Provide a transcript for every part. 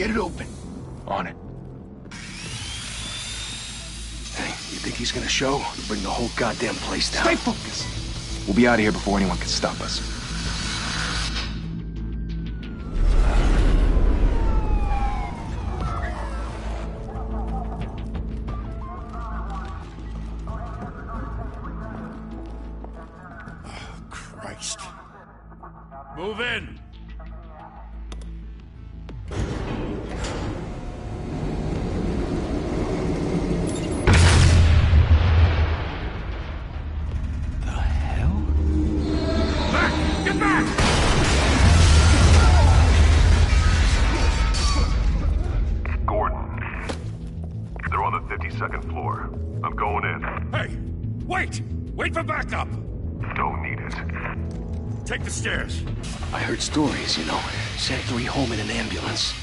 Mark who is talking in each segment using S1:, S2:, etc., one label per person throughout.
S1: Get it open. On it. Hey, you think he's gonna show? We'll bring the whole goddamn place down.
S2: Stay focused. We'll be out of here before anyone can stop us.
S3: Christ. Move in!
S2: The hell?
S3: Back! Get back!
S4: Gordon. They're on the 52nd floor. I'm going in.
S3: Hey! Wait! Wait for backup!
S4: Don't need it.
S3: Take the stairs.
S1: I heard stories, you know. Sent 3 home in an ambulance.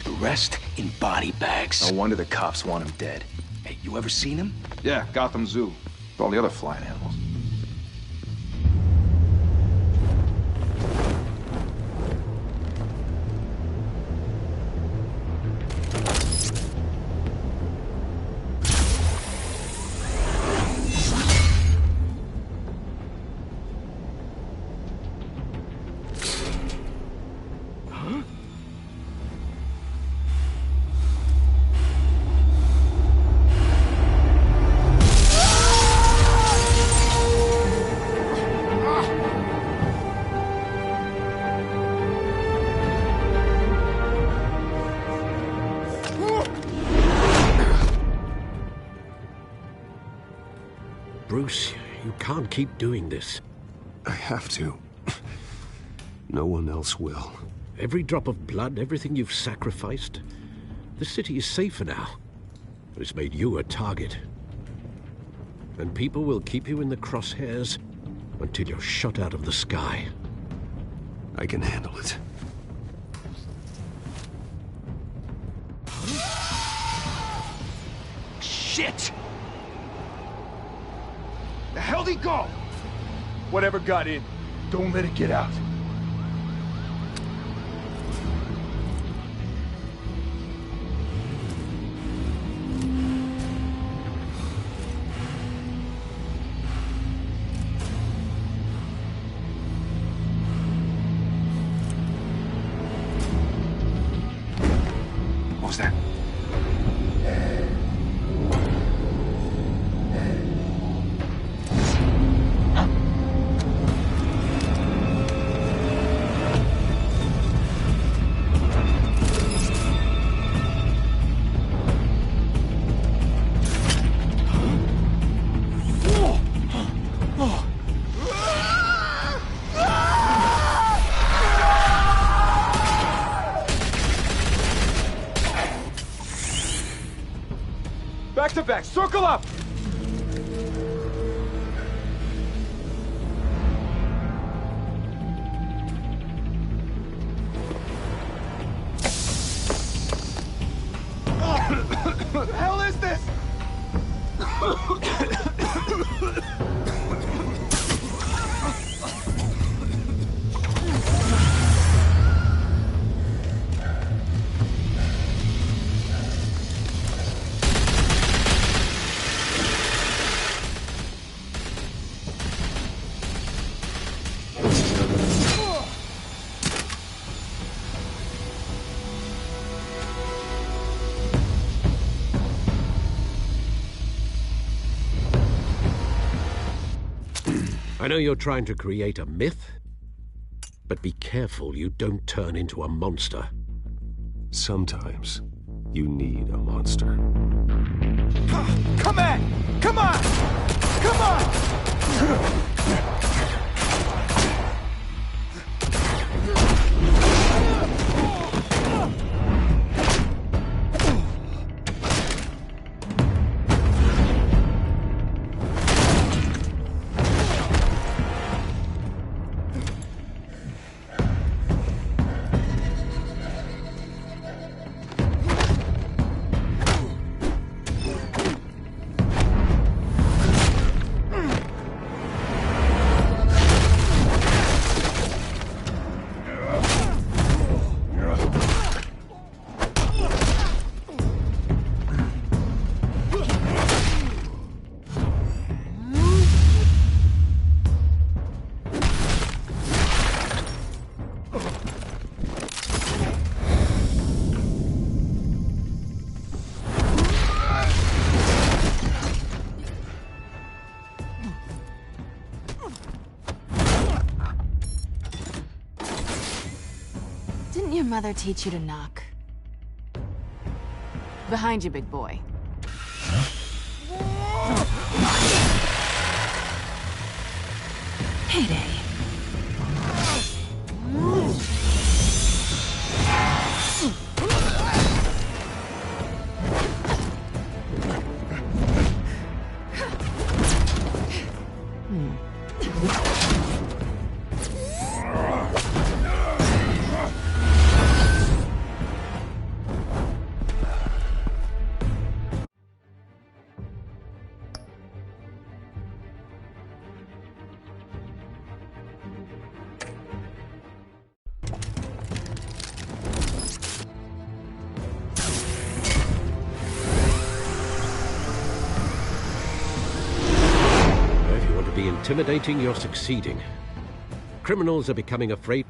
S1: The rest in body bags.
S2: No wonder the cops want him dead.
S1: Hey, you ever seen him?
S2: Yeah, Gotham Zoo. With all the other flying animals.
S5: Bruce, you can't keep doing this.
S6: I have to. No one else will.
S5: Every drop of blood, everything you've sacrificed. The city is safer now, but it's made you a target. And people will keep you in the crosshairs until you're shot out of the sky.
S6: I can handle it.
S1: Shit! The hell'd he go? Whatever got in, don't let it get out.
S2: What was that?
S1: Back to back, circle up! What the hell is this?
S5: I know you're trying to create a myth, but be careful you don't turn into a monster.
S6: Sometimes you need a monster.
S1: Come on! Come on! Come on!
S7: Didn't your mother teach you to knock? Behind you, big boy. Payday.
S5: Intimidating, you're succeeding. Criminals are becoming afraid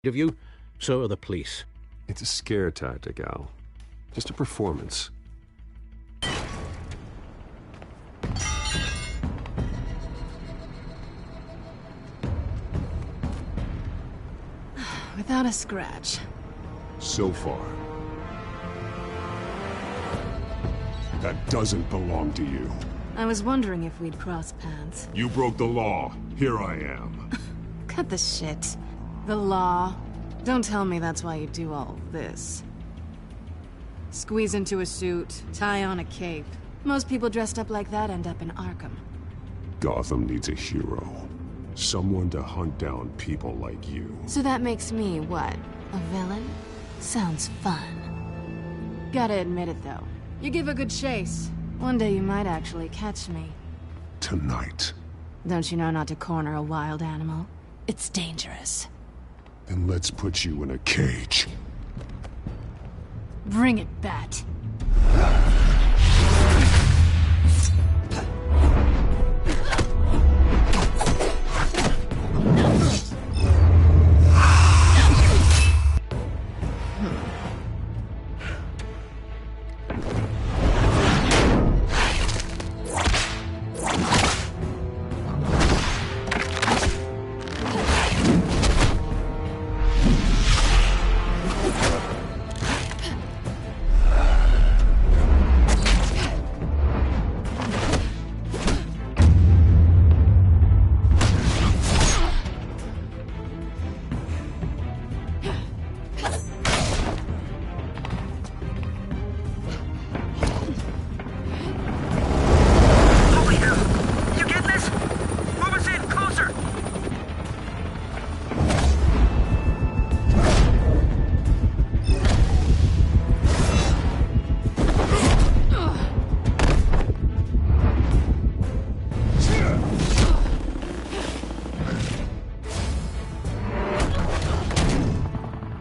S5: of you, so are the police.
S6: It's a scare tactic, Al. Just a performance.
S7: Without a scratch.
S6: So far. That doesn't belong to you.
S7: I was wondering if we'd cross paths.
S6: You broke the law. Here I am.
S7: Cut the shit. The law. Don't tell me that's why you do all this. Squeeze into a suit, tie on a cape. Most people dressed up like that end up in Arkham.
S6: Gotham needs a hero. Someone to hunt down people like you.
S7: So that makes me, what, a villain? Sounds fun. Gotta admit it, though. You give a good chase. One day you might actually catch me.
S6: Tonight.
S7: Don't you know not to corner a wild animal? It's dangerous.
S6: Then let's put you in a cage.
S7: Bring it, Bat.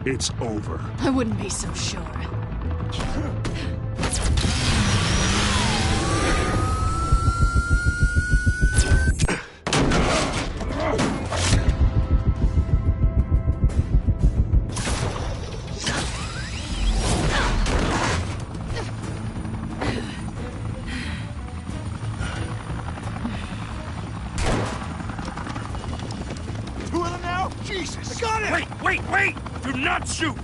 S6: It's over.
S7: I wouldn't be so sure.
S3: Two of them now? Jesus! I got it! Wait! Do not shoot!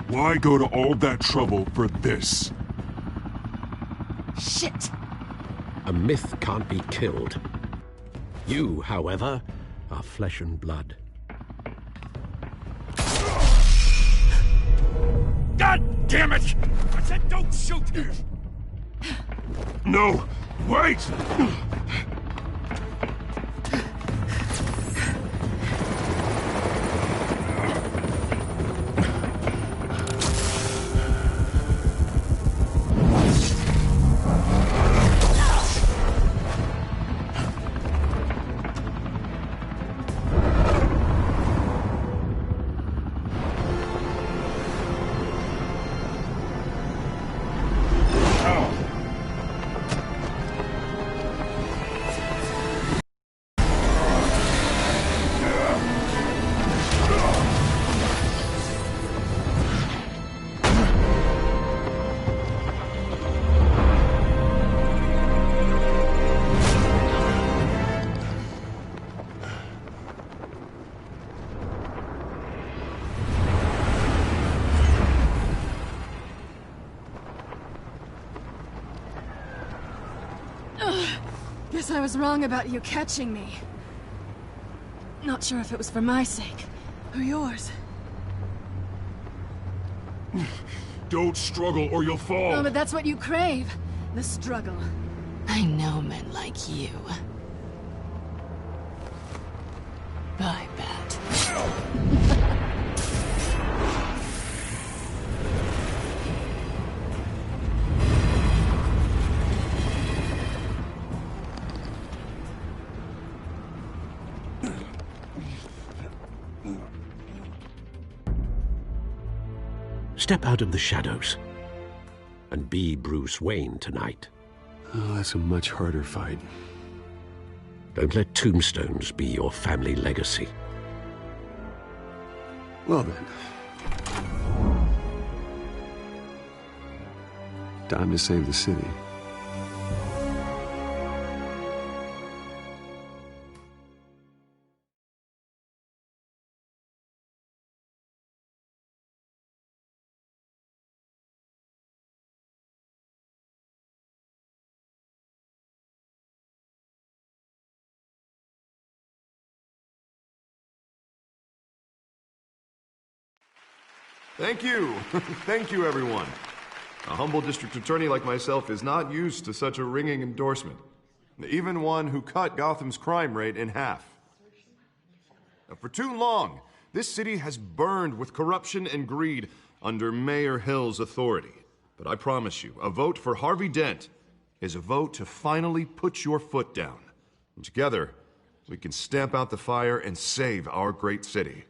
S6: Why go to all that trouble for this?
S7: Shit!
S5: A myth can't be killed. You, however, are flesh and blood.
S3: God damn it! I said don't shoot!
S6: No!
S3: Wait!
S7: Guess I was wrong about you catching me. Not sure if it was for my sake, or yours.
S6: Don't struggle or you'll fall.
S7: Oh, but that's what you crave. The struggle. I know men like you. Bye, Bat.
S5: Step out of the shadows and be Bruce Wayne tonight.
S6: Oh, that's a much harder fight.
S5: Don't let tombstones be your family legacy.
S6: Well then. Time to save the city.
S8: Thank you. Thank you, everyone. A humble district attorney like myself is not used to such a ringing endorsement. Even one who cut Gotham's crime rate in half. For too long, this city has burned with corruption and greed under Mayor Hill's authority. But I promise you, a vote for Harvey Dent is a vote to finally put your foot down. And together, we can stamp out the fire and save our great city.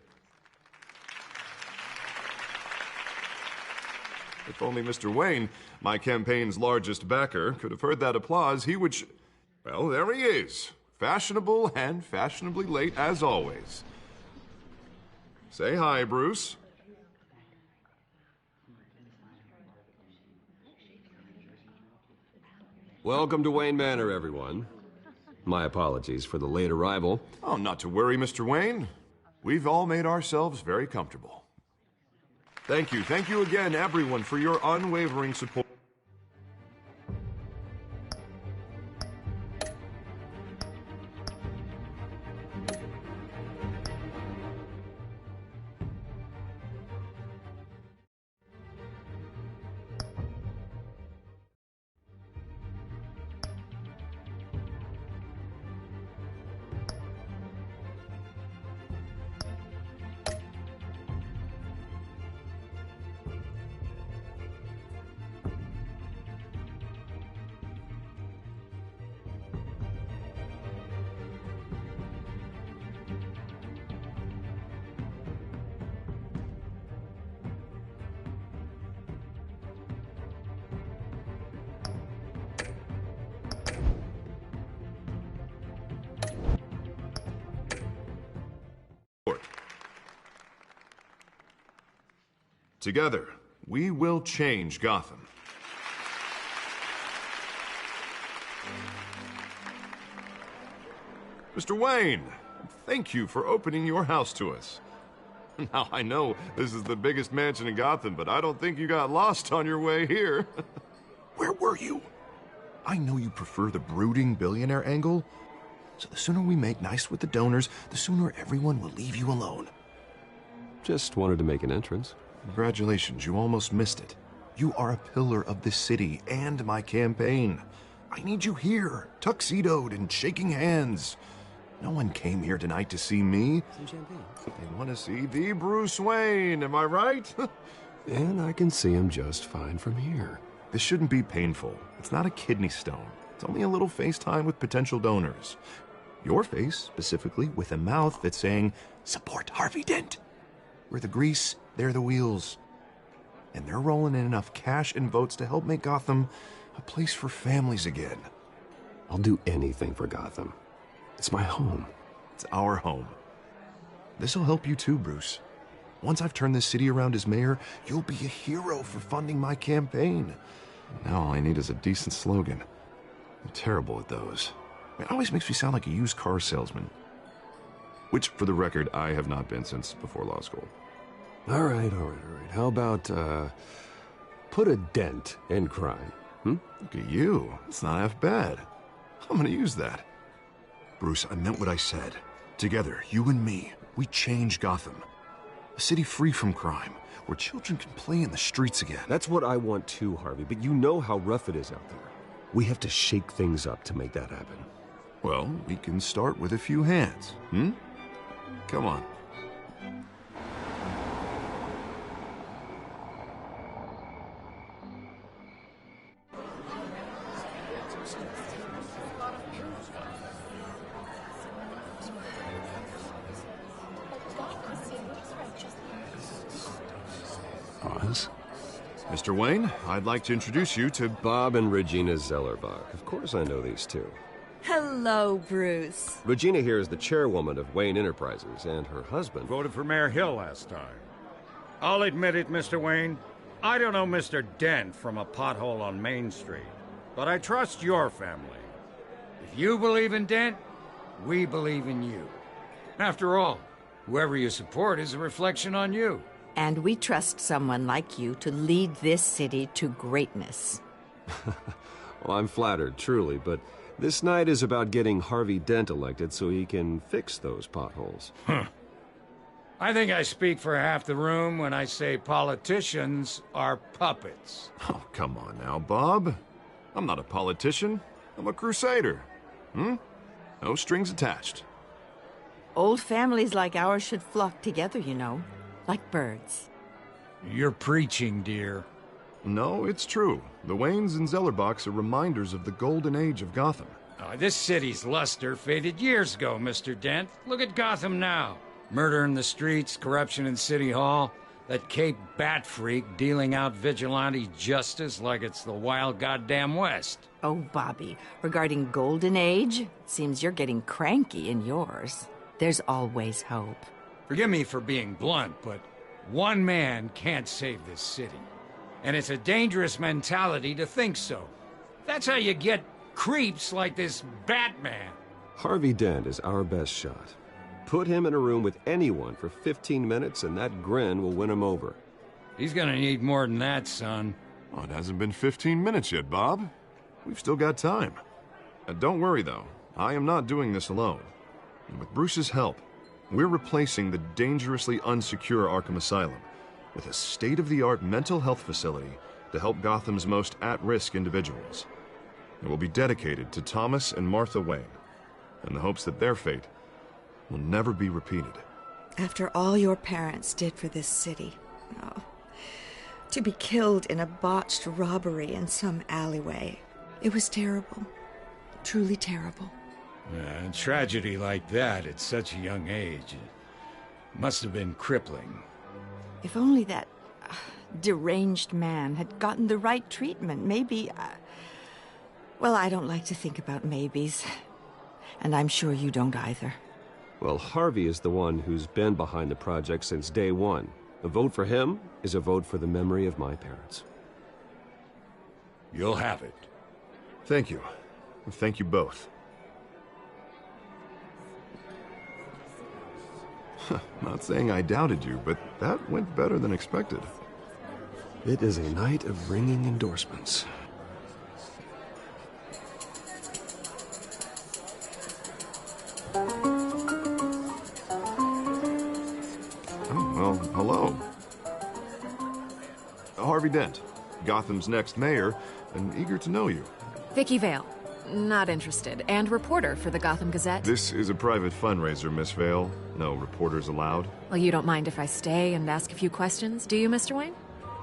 S8: If only Mr. Wayne, my campaign's largest backer, could have heard that applause, he would well, there he is. Fashionable and fashionably late as always. Say hi, Bruce.
S9: Welcome to Wayne Manor, everyone. My apologies for the late arrival.
S8: Oh, not to worry, Mr. Wayne. We've all made ourselves very comfortable. Thank you again, everyone, for your unwavering support. Together, we will change Gotham. Mr. Wayne, thank you for opening your house to us. Now, I know this is the biggest mansion in Gotham, but I don't think you got lost on your way here. Where were you? I know you prefer the brooding billionaire angle, so the sooner we make nice with the donors, the sooner everyone will leave you alone.
S9: Just wanted to make an entrance.
S8: Congratulations, you almost missed it. You are a pillar of this city and my campaign. I need you here, tuxedoed and shaking hands. No one came here tonight to see me.
S9: Some champagne.
S8: They want to see the Bruce Wayne, am I right?
S6: And I can see him just fine from here.
S8: This shouldn't be painful. It's not a kidney stone. It's only a little FaceTime with potential donors. Your face, specifically, with a mouth that's saying, support Harvey Dent. We're the grease, they're the wheels. And they're rolling in enough cash and votes to help make Gotham a place for families again.
S6: I'll do anything for Gotham. It's my home.
S8: It's our home. This'll help you too, Bruce. Once I've turned this city around as mayor, you'll be a hero for funding my campaign. Now all I need is a decent slogan. I'm terrible at those. It always makes me sound like a used car salesman. Which, for the record, I have not been since before law school.
S6: All right. How about, put a dent in crime,
S8: Look at you. It's not half bad. I'm gonna use that. Bruce, I meant what I said. Together, you and me, we change Gotham. A city free from crime, where children can play in the streets again.
S9: That's what I want too, Harvey, but you know how rough it is out there. We have to shake things up to make that happen.
S8: Well, we can start with a few hands, Come on.
S6: Oz?
S8: Mr. Wayne, I'd like to introduce you to...
S9: Bob and Regina Zellerbach. Of course I know these two.
S10: Hello, Bruce.
S9: Regina here is the chairwoman of Wayne Enterprises, and her husband...
S3: Voted for Mayor Hill last time. I'll admit it, Mr. Wayne. I don't know Mr. Dent from a pothole on Main Street, but I trust your family. If you believe in Dent, we believe in you. After all, whoever you support is a reflection on you.
S10: And we trust someone like you to lead this city to greatness.
S9: Well, I'm flattered, truly, but this night is about getting Harvey Dent elected so he can fix those potholes.
S3: I think I speak for half the room when I say politicians are puppets.
S8: Oh, come on now, Bob. I'm not a politician. I'm a crusader. No strings attached.
S10: Old families like ours should flock together, you know, like birds.
S3: You're preaching, dear.
S8: No, it's true. The Waynes and Zellerbachs are reminders of the golden age of Gotham.
S3: This city's luster faded years ago, Mr. Dent. Look at Gotham now. Murder in the streets, corruption in City Hall, that Cape Bat freak dealing out vigilante justice like it's the wild goddamn West.
S10: Oh, Bobby, regarding Golden Age, seems you're getting cranky in yours. There's always hope.
S3: Forgive me for being blunt, but one man can't save this city. And it's a dangerous mentality to think so. That's how you get creeps like this Batman.
S9: Harvey Dent is our best shot. Put him in a room with anyone for 15 minutes and that grin will win him over.
S3: He's gonna need more than that, son.
S8: Oh, it hasn't been 15 minutes yet, Bob. We've still got time. Don't worry, though. I am not doing this alone. And with Bruce's help, we're replacing the dangerously unsecure Arkham Asylum with a state-of-the-art mental health facility to help Gotham's most at-risk individuals. It will be dedicated to Thomas and Martha Wayne, in the hopes that their fate will never be repeated.
S11: After all your parents did for this city, to be killed in a botched robbery in some alleyway, it was terrible. Truly terrible.
S3: A tragedy like that at such a young age must have been crippling.
S10: If only that deranged man had gotten the right treatment, maybe... well, I don't like to think about maybes. And I'm sure you don't either.
S9: Well, Harvey is the one who's been behind the project since day one. A vote for him is a vote for the memory of my parents.
S3: You'll have it.
S8: Thank you. Thank you both. Not saying I doubted you, but that went better than expected.
S6: It is a night of ringing endorsements.
S8: Oh, well, hello. Harvey Dent, Gotham's next mayor, and eager to know you.
S7: Vicky Vale, Not interested. And reporter for the Gotham Gazette.
S8: This is a private fundraiser, Miss Vale. No reporters allowed.
S7: Well, you don't mind if I stay and ask a few questions, do you, Mr. Wayne?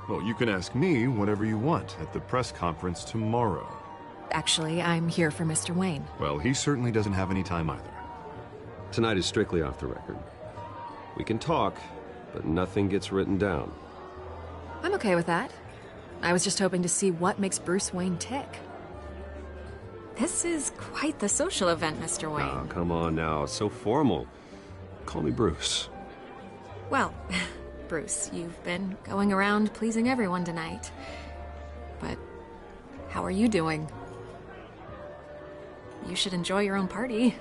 S8: Well, you can ask me whatever you want at the press conference tomorrow.
S7: Actually, I'm here for Mr. Wayne.
S8: Well, he certainly doesn't have any time either.
S9: Tonight is strictly off the record. We can talk, but nothing gets written down.
S7: I'm okay with that. I was just hoping to see what makes Bruce Wayne tick. This is quite the social event, Mr. Wayne.
S9: Oh, come on now. So formal. Call me Bruce.
S7: Well, Bruce, you've been going around pleasing everyone tonight. But how are you doing? You should enjoy your own party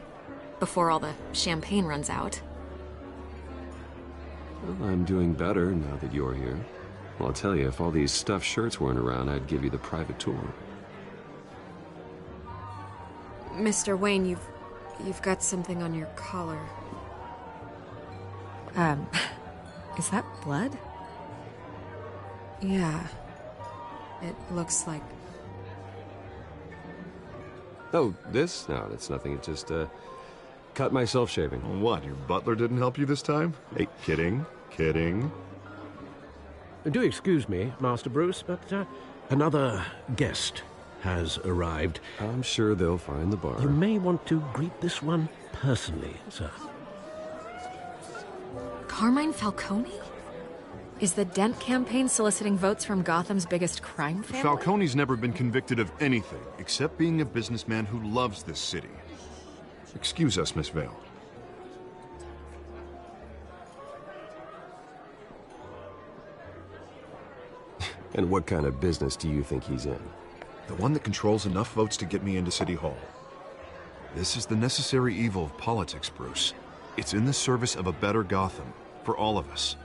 S7: before all the champagne runs out.
S9: Well, I'm doing better now that you're here. Well, I'll tell you, if all these stuffed shirts weren't around, I'd give you the private tour.
S7: Mr. Wayne, you've got something on your collar. Is that blood? Yeah. It looks like...
S9: Oh, this? No, that's nothing. It just, cut myself shaving.
S8: What, your butler didn't help you this time? Hey, kidding.
S5: Do excuse me, Master Bruce, but another guest has arrived.
S9: I'm sure they'll find the bar.
S5: You may want to greet this one personally, sir.
S7: Carmine Falcone? Is the Dent campaign soliciting votes from Gotham's biggest crime family?
S8: Falcone's never been convicted of anything except being a businessman who loves this city. Excuse us, Miss Vale.
S9: And what kind of business do you think he's in?
S8: The one that controls enough votes to get me into City Hall. This is the necessary evil of politics, Bruce. It's in the service of a better Gotham, for all of us.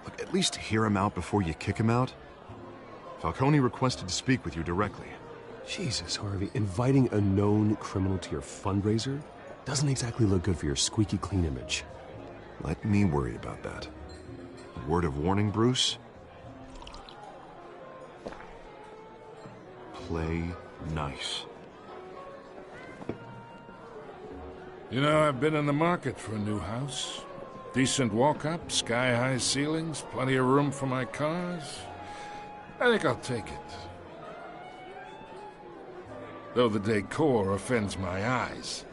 S8: Look, at least hear him out before you kick him out. Falcone requested to speak with you directly.
S6: Jesus, Harvey, inviting a known criminal to your fundraiser doesn't exactly look good for your squeaky clean image.
S8: Let me worry about that. A word of warning, Bruce? Play nice.
S12: You know, I've been in the market for a new house. Decent walk-up, sky-high ceilings, plenty of room for my cars. I think I'll take it. Though the decor offends my eyes.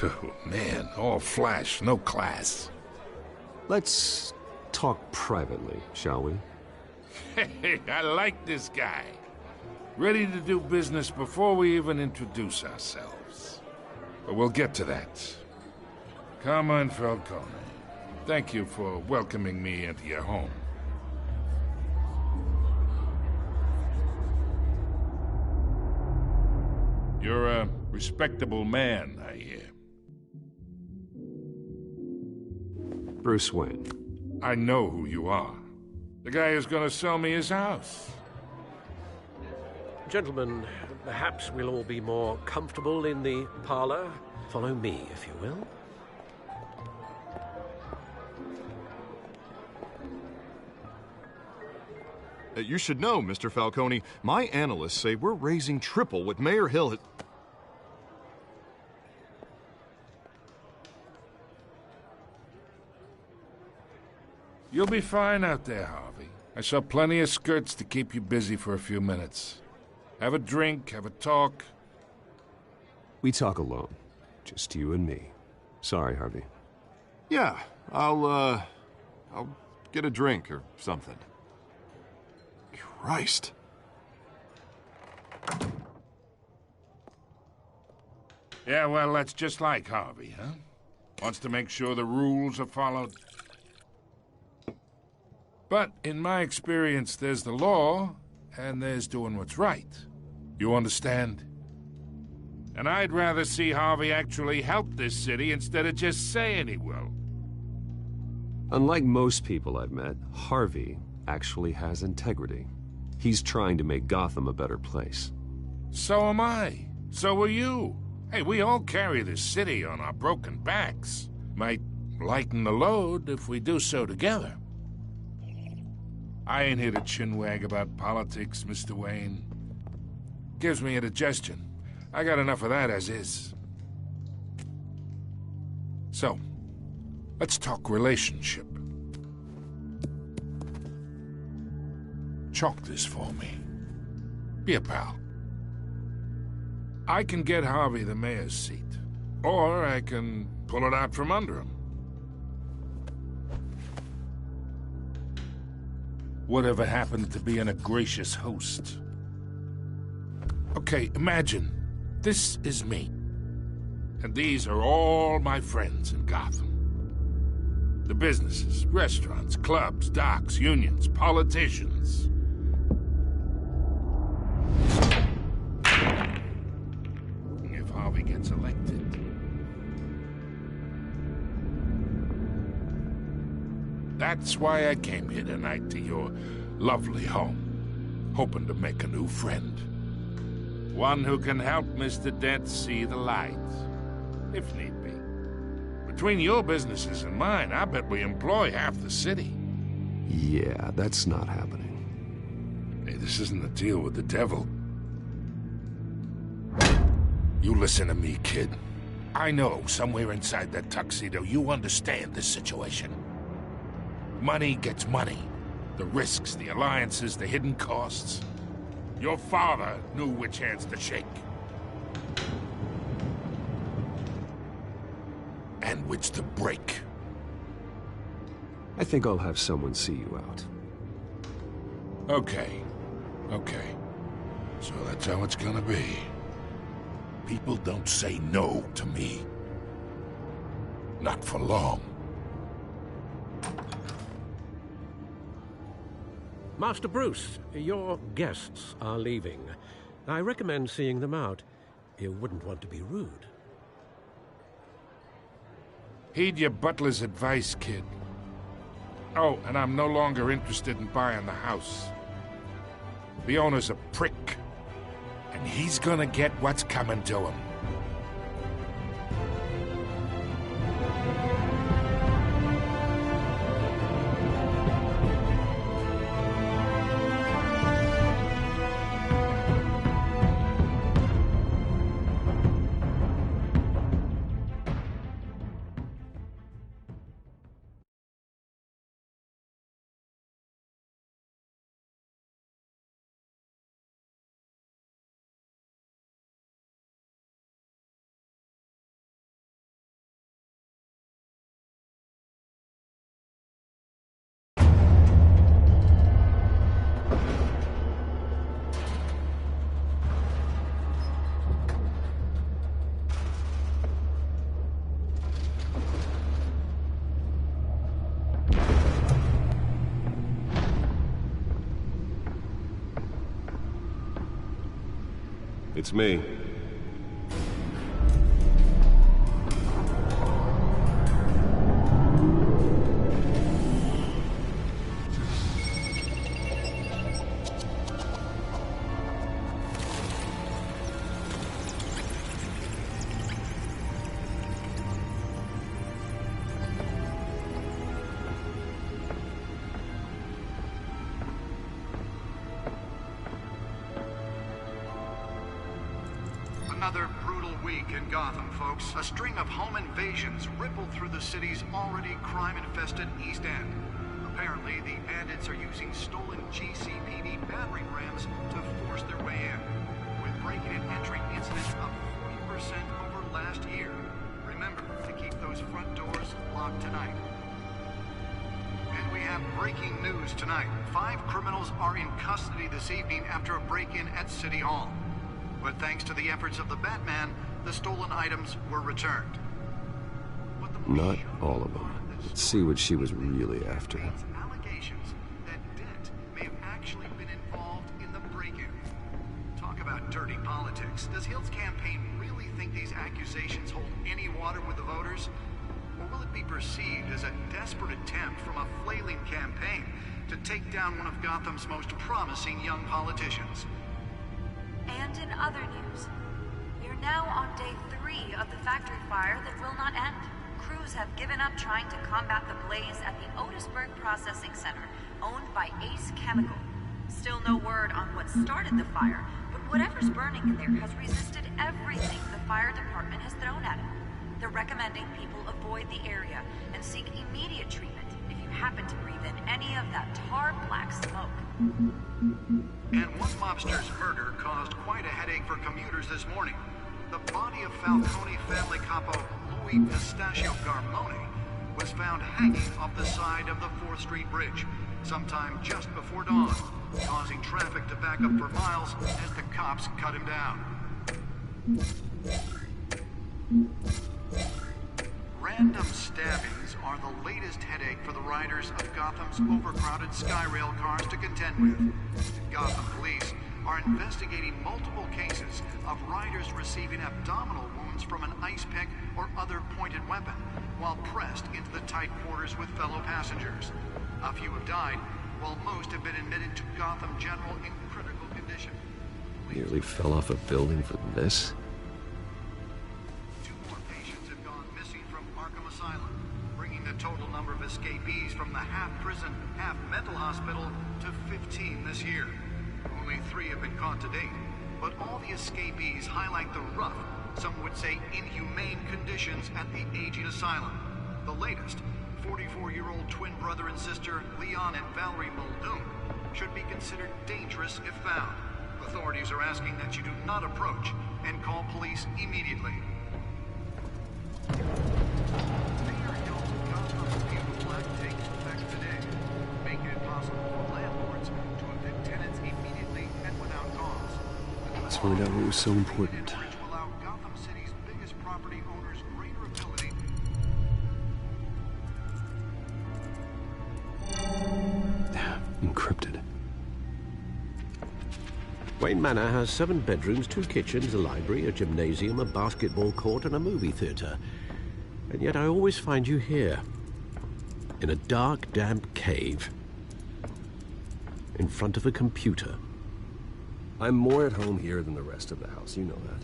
S12: Oh, man, all flash, no class.
S9: Let's talk privately, shall we?
S12: Hey, I like this guy. Ready to do business before we even introduce ourselves. But we'll get to that. Carmine Falcone, thank you for welcoming me into your home. You're a respectable man, I hear.
S9: Bruce Wayne.
S12: I know who you are. The guy who's gonna sell me his house.
S5: Gentlemen, perhaps we'll all be more comfortable in the parlor. Follow me, if you will.
S8: You should know, Mr. Falcone, my analysts say we're raising triple what Mayor Hill had...
S12: You'll be fine out there, Harvey. I saw plenty of skirts to keep you busy for a few minutes. Have a drink, have a talk.
S9: We talk alone. Just you and me. Sorry, Harvey.
S8: Yeah, I'll get a drink or something. Christ.
S12: Yeah, well, that's just like Harvey, huh? Wants to make sure the rules are followed. But in my experience, there's the law, and there's doing what's right. You understand? And I'd rather see Harvey actually help this city instead of just saying he will.
S9: Unlike most people I've met, Harvey actually has integrity. He's trying to make Gotham a better place.
S12: So am I. So are you. Hey, we all carry this city on our broken backs. Might lighten the load if we do so together. I ain't here to chinwag about politics, Mr. Wayne. Gives me indigestion. I got enough of that as is. So, let's talk relationship. Chalk this for me. Be a pal. I can get Harvey the mayor's seat, or I can pull it out from under him. Whatever happened to being a gracious host? Okay, imagine, this is me. And these are all my friends in Gotham. The businesses, restaurants, clubs, docks, unions, politicians. If Harvey gets elected. That's why I came here tonight to your lovely home, hoping to make a new friend. One who can help Mr. Dent see the light, if need be. Between your businesses and mine, I bet we employ half the city.
S9: Yeah, that's not happening.
S12: Hey, this isn't a deal with the devil. You listen to me, kid. I know somewhere inside that tuxedo you understand this situation. Money gets money. The risks, the alliances, the hidden costs. Your father knew which hands to shake. And which to break.
S9: I think I'll have someone see you out.
S12: Okay. Okay. So that's how it's gonna be. People don't say no to me. Not for long.
S5: Master Bruce, your guests are leaving. I recommend seeing them out. You wouldn't want to be rude.
S12: Heed your butler's advice, kid. Oh, and I'm no longer interested in buying the house. The owner's a prick, and he's gonna get what's coming to him.
S6: It's me.
S13: Another brutal week in Gotham, folks. A string of home invasions rippled through the city's already crime-infested East End. Apparently, the bandits are using stolen GCPD battering rams to force their way in, with breaking and entering incidents up 40% over last year. Remember to keep those front doors locked tonight. And we have breaking news tonight. 5 criminals are in custody this evening after a break-in at City Hall. But thanks to the efforts of the Batman, the stolen items were returned.
S9: Not all of them. Let's see what she was really after.
S13: Allegations that Dent may have actually been involved in the break-in. Talk about dirty politics. Does Hill's campaign really think these accusations hold any water with the voters? Or will it be perceived as a desperate attempt from a flailing campaign to take down one of Gotham's most promising young politicians?
S14: And in other news, we are now on day 3 of the factory fire that will not end. Crews have given up trying to combat the blaze at the Otisburg Processing Center, owned by Ace Chemical. Still no word on what started the fire, but Whatever's burning in there has resisted everything the fire department has thrown at it. They're recommending people avoid the area and seek immediate treatment if you happen to breathe in any of that tar black smoke.
S13: And one mobster's murder caused quite a headache for commuters this morning. The body of Falcone family capo Louis Pistachio Garmone was found hanging off the side of the 4th Street Bridge sometime just before dawn, causing traffic to back up for miles as the cops cut him down. Random stabbings are the latest headache for the riders of Gotham's overcrowded Skyrail cars to contend with. Gotham police are investigating multiple cases of riders receiving abdominal wounds from an ice pick or other pointed weapon while pressed into the tight quarters with fellow passengers. A few have died, while most have been admitted to Gotham General in critical condition.
S9: Nearly fell off a building for this?
S13: 2 more patients have gone missing from Arkham Asylum, bringing the total number of escapees from the half-prison, half-mental hospital to 15 this year. Only 3 have been caught to date, but all the escapees highlight the rough, some would say inhumane conditions at the aging asylum. The latest, 44-year-old twin brother and sister Leon and Valerie Muldoon, should be considered dangerous if found. Authorities are asking that you do not approach and call police immediately. Mayor Hilton Gotham's Beautiful Act takes effect today, making it possible for landlords to evict tenants immediately and without cause.
S6: Let's find out what was so important.
S13: Will allow Gotham City's biggest property owners greater ability.
S6: Encrypted.
S5: Wayne Manor has 7 bedrooms, 2 kitchens, a library, a gymnasium, a basketball court, and a movie theater. And yet I always find you here, in a dark, damp cave, in front of a computer.
S6: I'm more at home here than the rest of the house, you know that.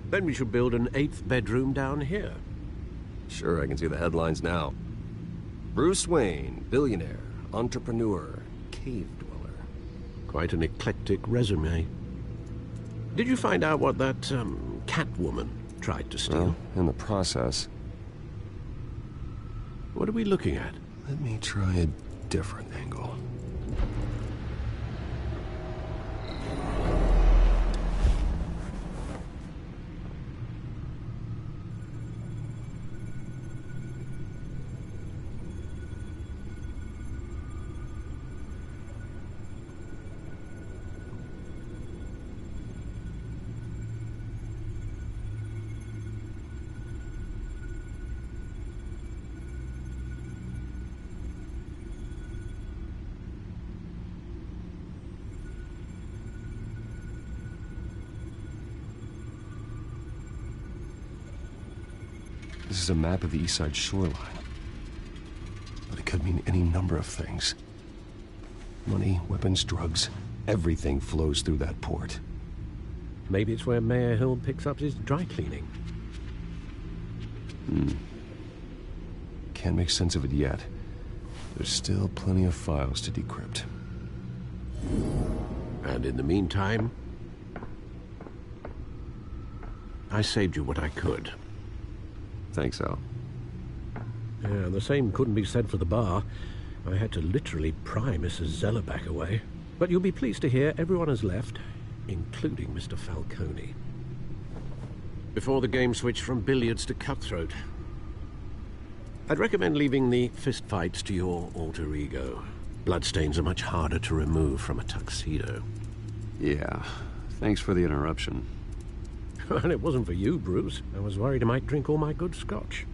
S5: Then we should build an 8th bedroom down here.
S6: Sure, I can see the headlines now. Bruce Wayne, billionaire, entrepreneur, cave dweller.
S5: Quite an eclectic resume. Did you find out what that, Catwoman tried to steal?
S6: Well, in the process.
S5: What are we looking at?
S6: Let me try a different angle. This is a map of the East Side shoreline. But it could mean any number of things. Money, weapons, drugs, everything flows through that port.
S5: Maybe it's where Mayor Hill picks up his dry cleaning.
S6: Can't make sense of it yet. There's still plenty of files to decrypt.
S5: And in the meantime, I saved you what I could.
S6: Thanks, Al.
S5: Yeah, the same couldn't be said for the bar. I had to literally pry Mrs. Zellerback away. But you'll be pleased to hear everyone has left, including Mr. Falcone. Before the game switched from billiards to cutthroat. I'd recommend leaving the fistfights to your alter ego. Bloodstains are much harder to remove from a tuxedo.
S9: Yeah, thanks for the interruption.
S5: And it wasn't for you, Bruce. I was worried I might drink all my good scotch.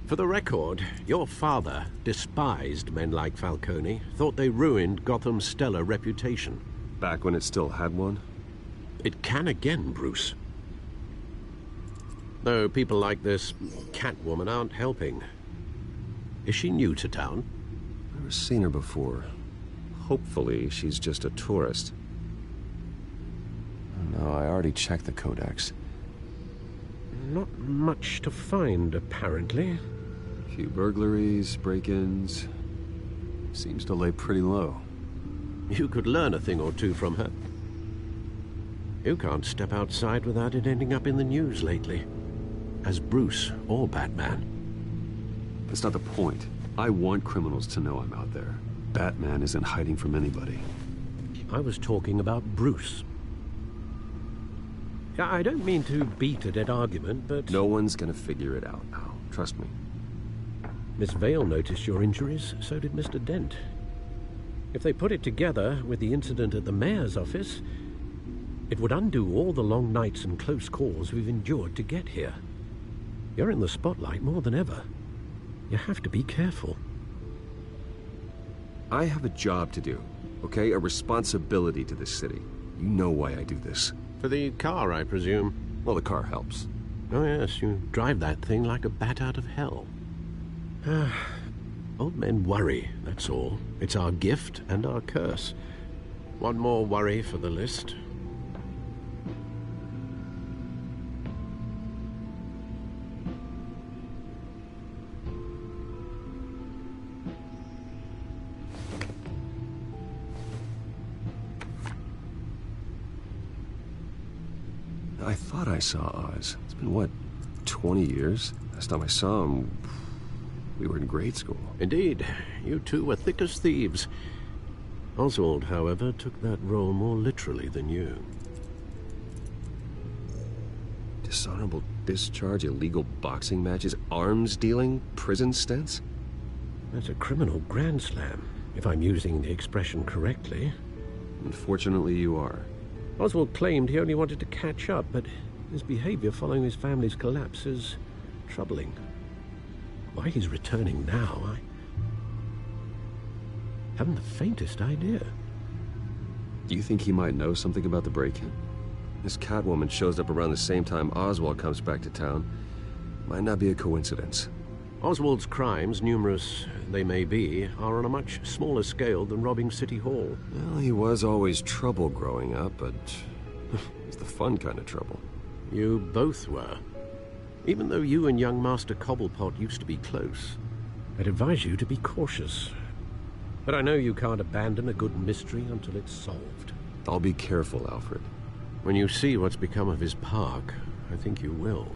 S5: For the record, your father despised men like Falcone, thought they ruined Gotham's stellar reputation.
S9: Back when it still had one?
S5: It can again, Bruce. Though people like this Catwoman aren't helping. Is she new to town?
S6: Never seen her before.
S9: Hopefully, she's just a tourist.
S6: No, I already checked the codex.
S5: Not much to find, apparently.
S9: A few burglaries, break-ins. Seems to lay pretty low.
S5: You could learn a thing or two from her. You can't step outside without it ending up in the news lately. As Bruce or Batman.
S9: That's not the point. I want criminals to know I'm out there. Batman isn't hiding from anybody.
S5: I was talking about Bruce. I don't mean to beat a dead argument, but...
S9: No one's gonna figure it out, Al. Trust me.
S5: Miss Vale noticed your injuries, so did Mr. Dent. If they put it together with the incident at the mayor's office, it would undo all the long nights and close calls we've endured to get here. You're in the spotlight more than ever. You have to be careful.
S9: I have a job to do, okay? A responsibility to this city. You know why I do this.
S5: For the car, I presume?
S9: Well, the car helps.
S5: Oh yes, you drive that thing like a bat out of hell. Old men worry, that's all. It's our gift and our curse. One more worry for the list.
S9: I thought I saw Oz. It's been, what, 20 years? Last time I saw him, we were in grade school.
S5: Indeed. You two were thick as thieves. Oswald, however, took that role more literally than you.
S9: Dishonorable discharge, illegal boxing matches, arms dealing, prison stints?
S5: That's a criminal grand slam, if I'm using the expression correctly.
S9: Unfortunately, you are.
S5: Oswald claimed he only wanted to catch up, but his behavior following his family's collapse is troubling. Why he's returning now, I haven't the faintest idea.
S9: Do you think he might know something about the break-in? This Catwoman shows up around the same time Oswald comes back to town. Might not be a coincidence.
S5: Oswald's crimes, numerous they may be, are on a much smaller scale than robbing City Hall.
S9: Well, he was always trouble growing up, but it's the fun kind of trouble.
S5: You both were. Even though you and young Master Cobblepot used to be close, I'd advise you to be cautious. But I know you can't abandon a good mystery until it's solved.
S9: I'll be careful, Alfred.
S5: When you see what's become of his park, I think you will.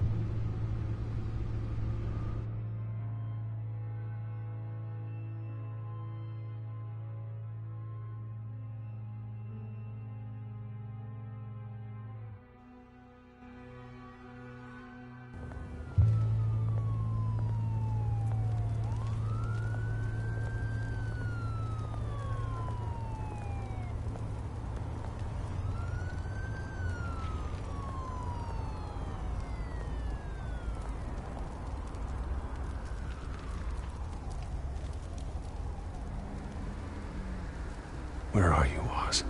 S9: Where are you, Oz?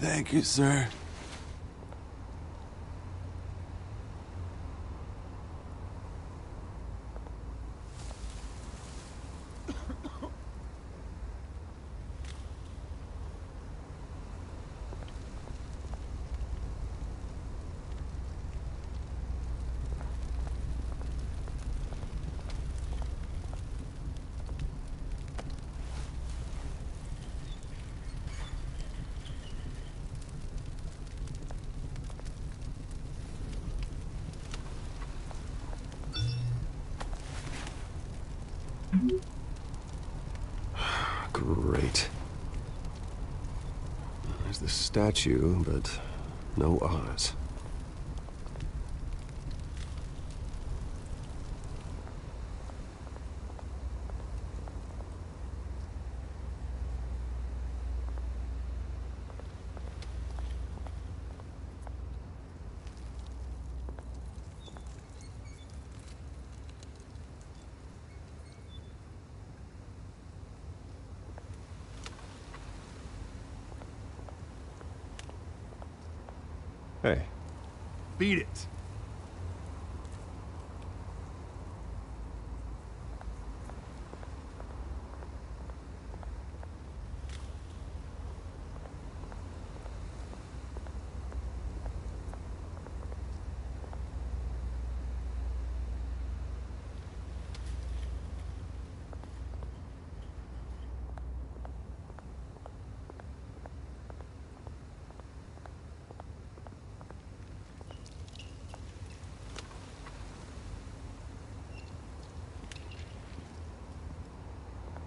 S15: Thank you, sir.
S9: Great. There's the statue, but no Oz.
S6: Hey.
S15: Beat it.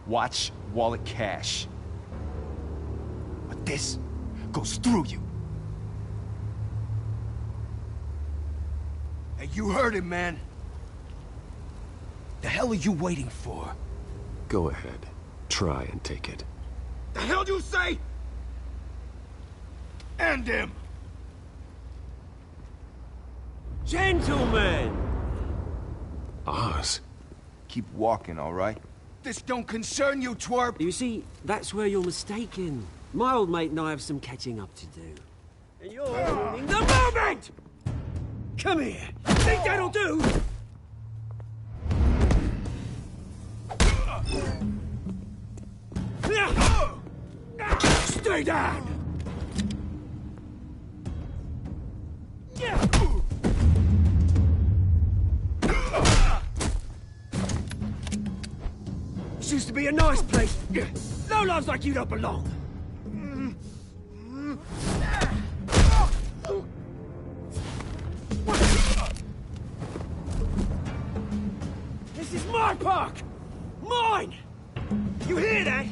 S1: Watch wallet cash. But this goes through you. Hey, you heard it, man. The hell are you waiting for?
S6: Go ahead. Try and take it.
S1: The hell do you say? End him!
S16: Gentlemen!
S6: Oz.
S1: Keep walking, all right? This don't concern you, twerp!
S16: You see, that's where you're mistaken. My old mate and I have some catching up to do. And you're ruining the moment! Come here! Think that'll do? Stay down! This used to be a nice place. No lives like you don't belong. This is my park! Mine! You hear that?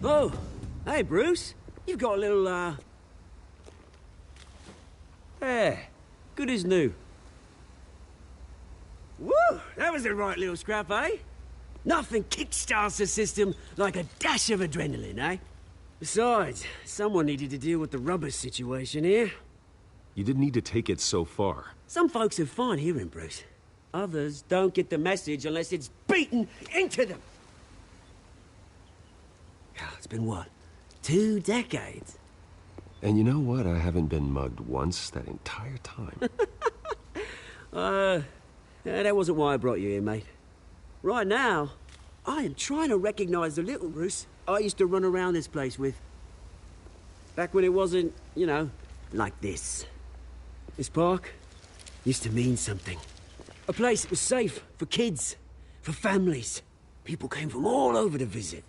S16: Oh, hey, Bruce. You've got a little, Yeah, good as new. Woo! That was a right little scrap, eh? Nothing kickstarts the system like a dash of adrenaline, eh? Besides, someone needed to deal with the rubber situation here.
S6: You didn't need to take it so far.
S16: Some folks are fine hearing, Bruce. Others don't get the message unless it's beaten into them. It's been, what, 2 decades?
S6: And you know what? I haven't been mugged once that entire time.
S16: That wasn't why I brought you here, mate. Right now, I am trying to recognize the little Bruce I used to run around this place with. Back when it wasn't, you know, like this. This park used to mean something. A place that was safe for kids, for families. People came from all over to visit.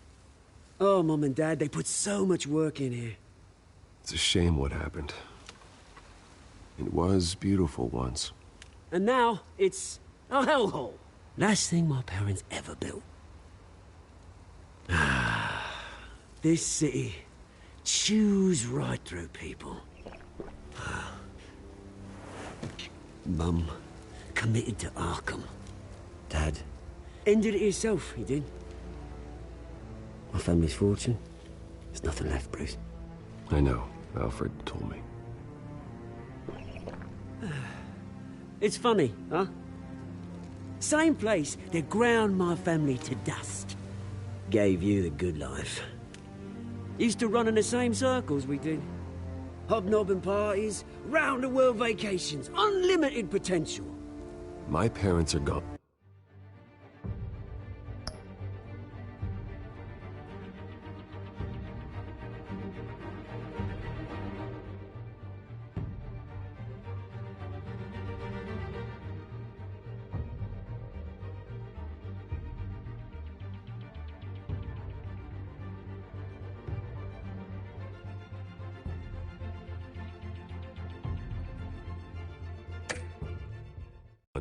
S16: Oh, Mum and Dad, they put so much work in here.
S6: It's a shame what happened. It was beautiful once.
S16: And now, it's a hellhole. Last thing my parents ever built. This city chews right through people. Mum committed to Arkham. Dad ended it himself, he did. My family's fortune, there's nothing left, Bruce.
S6: I know. Alfred told me.
S16: It's funny, huh? Same place that ground my family to dust. Gave you the good life. Used to run in the same circles we did. Hobnobbing parties, round-the-world vacations, unlimited potential.
S6: My parents are gone.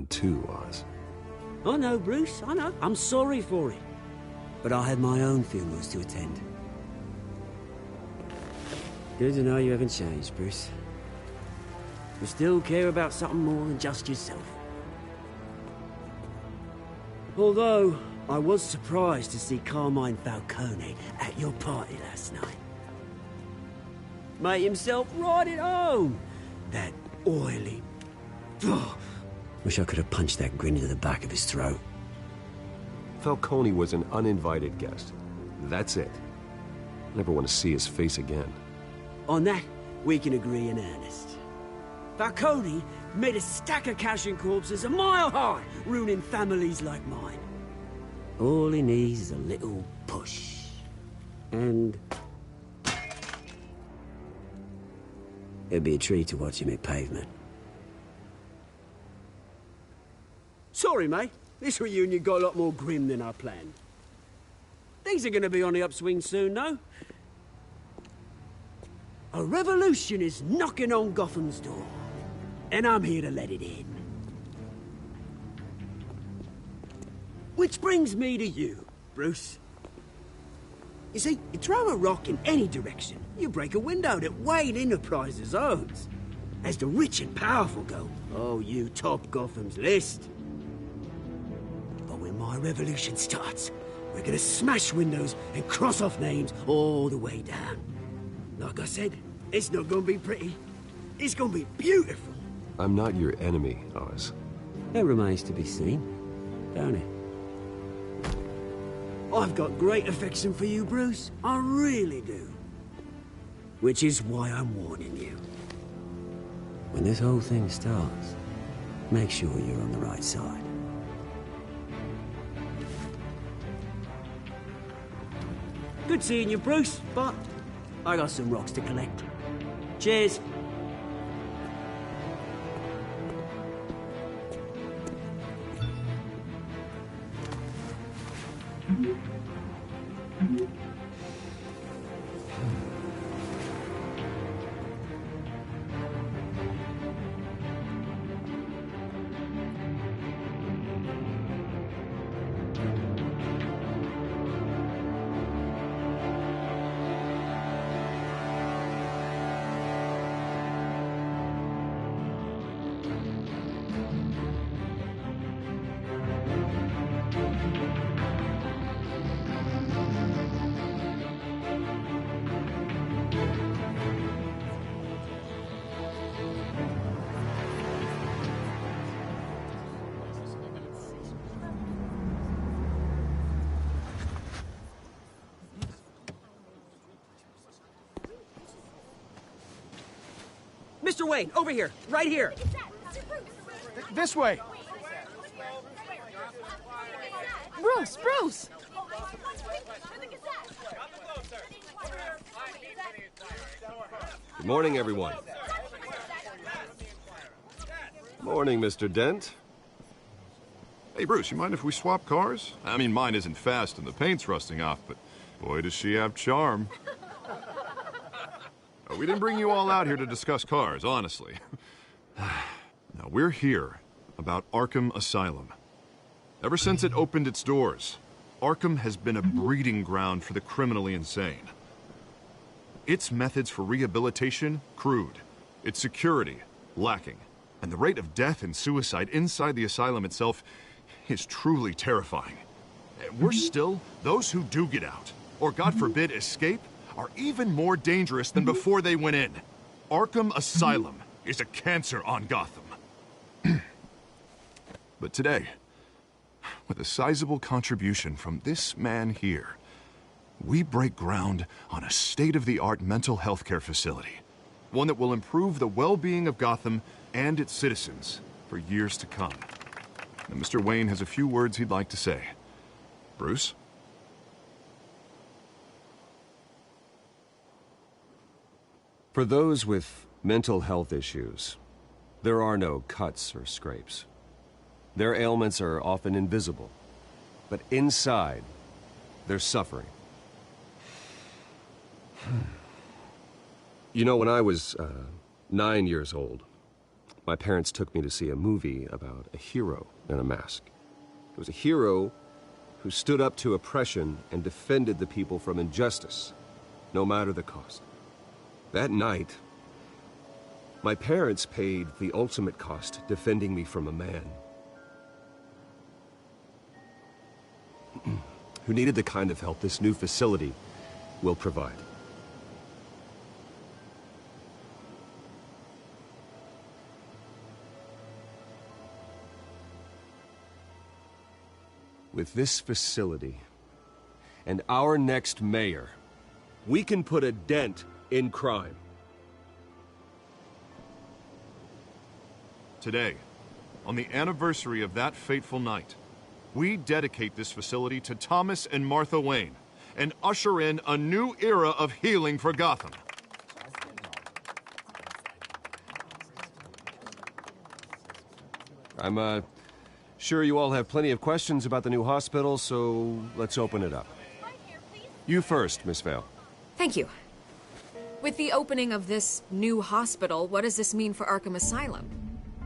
S6: Too, Oz.
S16: I know, Bruce, I know. I'm sorry for it. But I had my own funerals to attend. Good to know you haven't changed, Bruce. You still care about something more than just yourself. Although, I was surprised to see Carmine Falcone at your party last night. Made himself right at home. That oily... Wish I could have punched that grin into the back of his throat.
S6: Falcone was an uninvited guest. That's it. Never want to see his face again.
S16: On that, we can agree in earnest. Falcone made a stack of cash and corpses a mile high, ruining families like mine. All he needs is a little push. And... it'd be a treat to watch him hit pavement. Sorry, mate. This reunion got a lot more grim than I planned. Things are gonna be on the upswing soon, though. A revolution is knocking on Gotham's door. And I'm here to let it in. Which brings me to you, Bruce. You see, you throw a rock in any direction, you break a window that Wayne Enterprises owns. As the rich and powerful go, oh, you top Gotham's list. But when my revolution starts, we're gonna smash windows and cross off names all the way down. Like I said, it's not gonna be pretty. It's gonna be beautiful.
S6: I'm not your enemy, Oz.
S16: That remains to be seen, don't it? I've got great affection for you, Bruce. I really do. Which is why I'm warning you. When this whole thing starts, make sure you're on the right side. Good seeing you, Bruce, but I got some rocks to collect. Cheers. Mr. Wayne, over here, right here.
S15: This way.
S7: Bruce, Bruce!
S6: Good morning, everyone. Morning, Mr. Dent.
S8: Hey, Bruce, you mind if we swap cars? I mean, mine isn't fast and the paint's rusting off, but boy, does she have charm. We didn't bring you all out here to discuss cars, honestly. Now, we're here about Arkham Asylum. Ever since it opened its doors, Arkham has been a breeding ground for the criminally insane. Its methods for rehabilitation, crude. Its security, lacking. And the rate of death and suicide inside the asylum itself is truly terrifying. Worse still, those who do get out, or God forbid, escape, are even more dangerous than before they went in. Arkham Asylum is a cancer on Gotham. But today, with a sizable contribution from this man here, we break ground on a state-of-the-art mental health care facility. One that will improve the well-being of Gotham and its citizens for years to come. Now, Mr. Wayne has a few words he'd like to say. Bruce?
S6: For those with mental health issues, there are no cuts or scrapes. Their ailments are often invisible, but inside, they're suffering. You know, when I was 9 years old, my parents took me to see a movie about a hero in a mask. It was a hero who stood up to oppression and defended the people from injustice, no matter the cost. That night, my parents paid the ultimate cost defending me from a man who needed the kind of help this new facility will provide. With this facility and our next mayor, we can put a dent in crime.
S8: Today, on the anniversary of that fateful night, we dedicate this facility to Thomas and Martha Wayne and usher in a new era of healing for Gotham.
S6: I'm, sure you all have plenty of questions about the new hospital, so let's open it up. You first, Miss Vale.
S17: Thank you. With the opening of this new hospital, what does this mean for Arkham Asylum?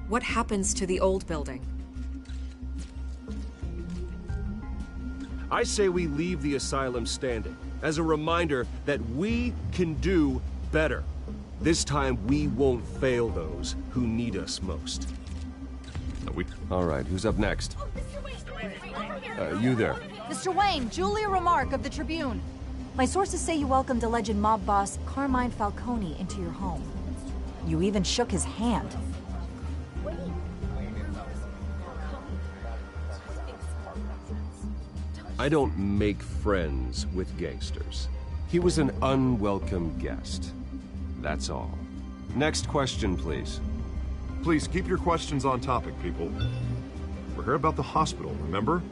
S17: What happens to the old building?
S6: I say we leave the asylum standing, as a reminder that we can do better. This time, we won't fail those who need us most. All right, who's up next? You there.
S18: Mr. Wayne, Julia Remark of the Tribune. My sources say you welcomed alleged mob boss Carmine Falcone into your home. You even shook his hand.
S6: I don't make friends with gangsters. He was an unwelcome guest. That's all. Next question, please.
S8: Please keep your questions on topic, people. We're here about the hospital, remember?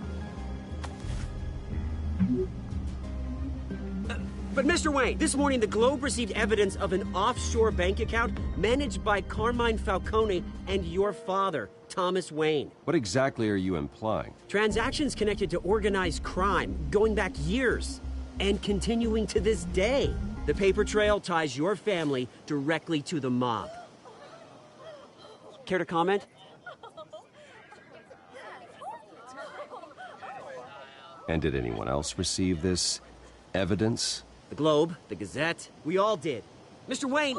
S16: But Mr. Wayne, this morning the Globe received evidence of an offshore bank account managed by Carmine Falcone and your father, Thomas Wayne.
S6: What exactly are you implying?
S16: Transactions connected to organized crime, going back years, and continuing to this day. The paper trail ties your family directly to the mob. Care to comment?
S6: And did anyone else receive this evidence?
S16: The Globe, the Gazette, we all did. Mr. Wayne,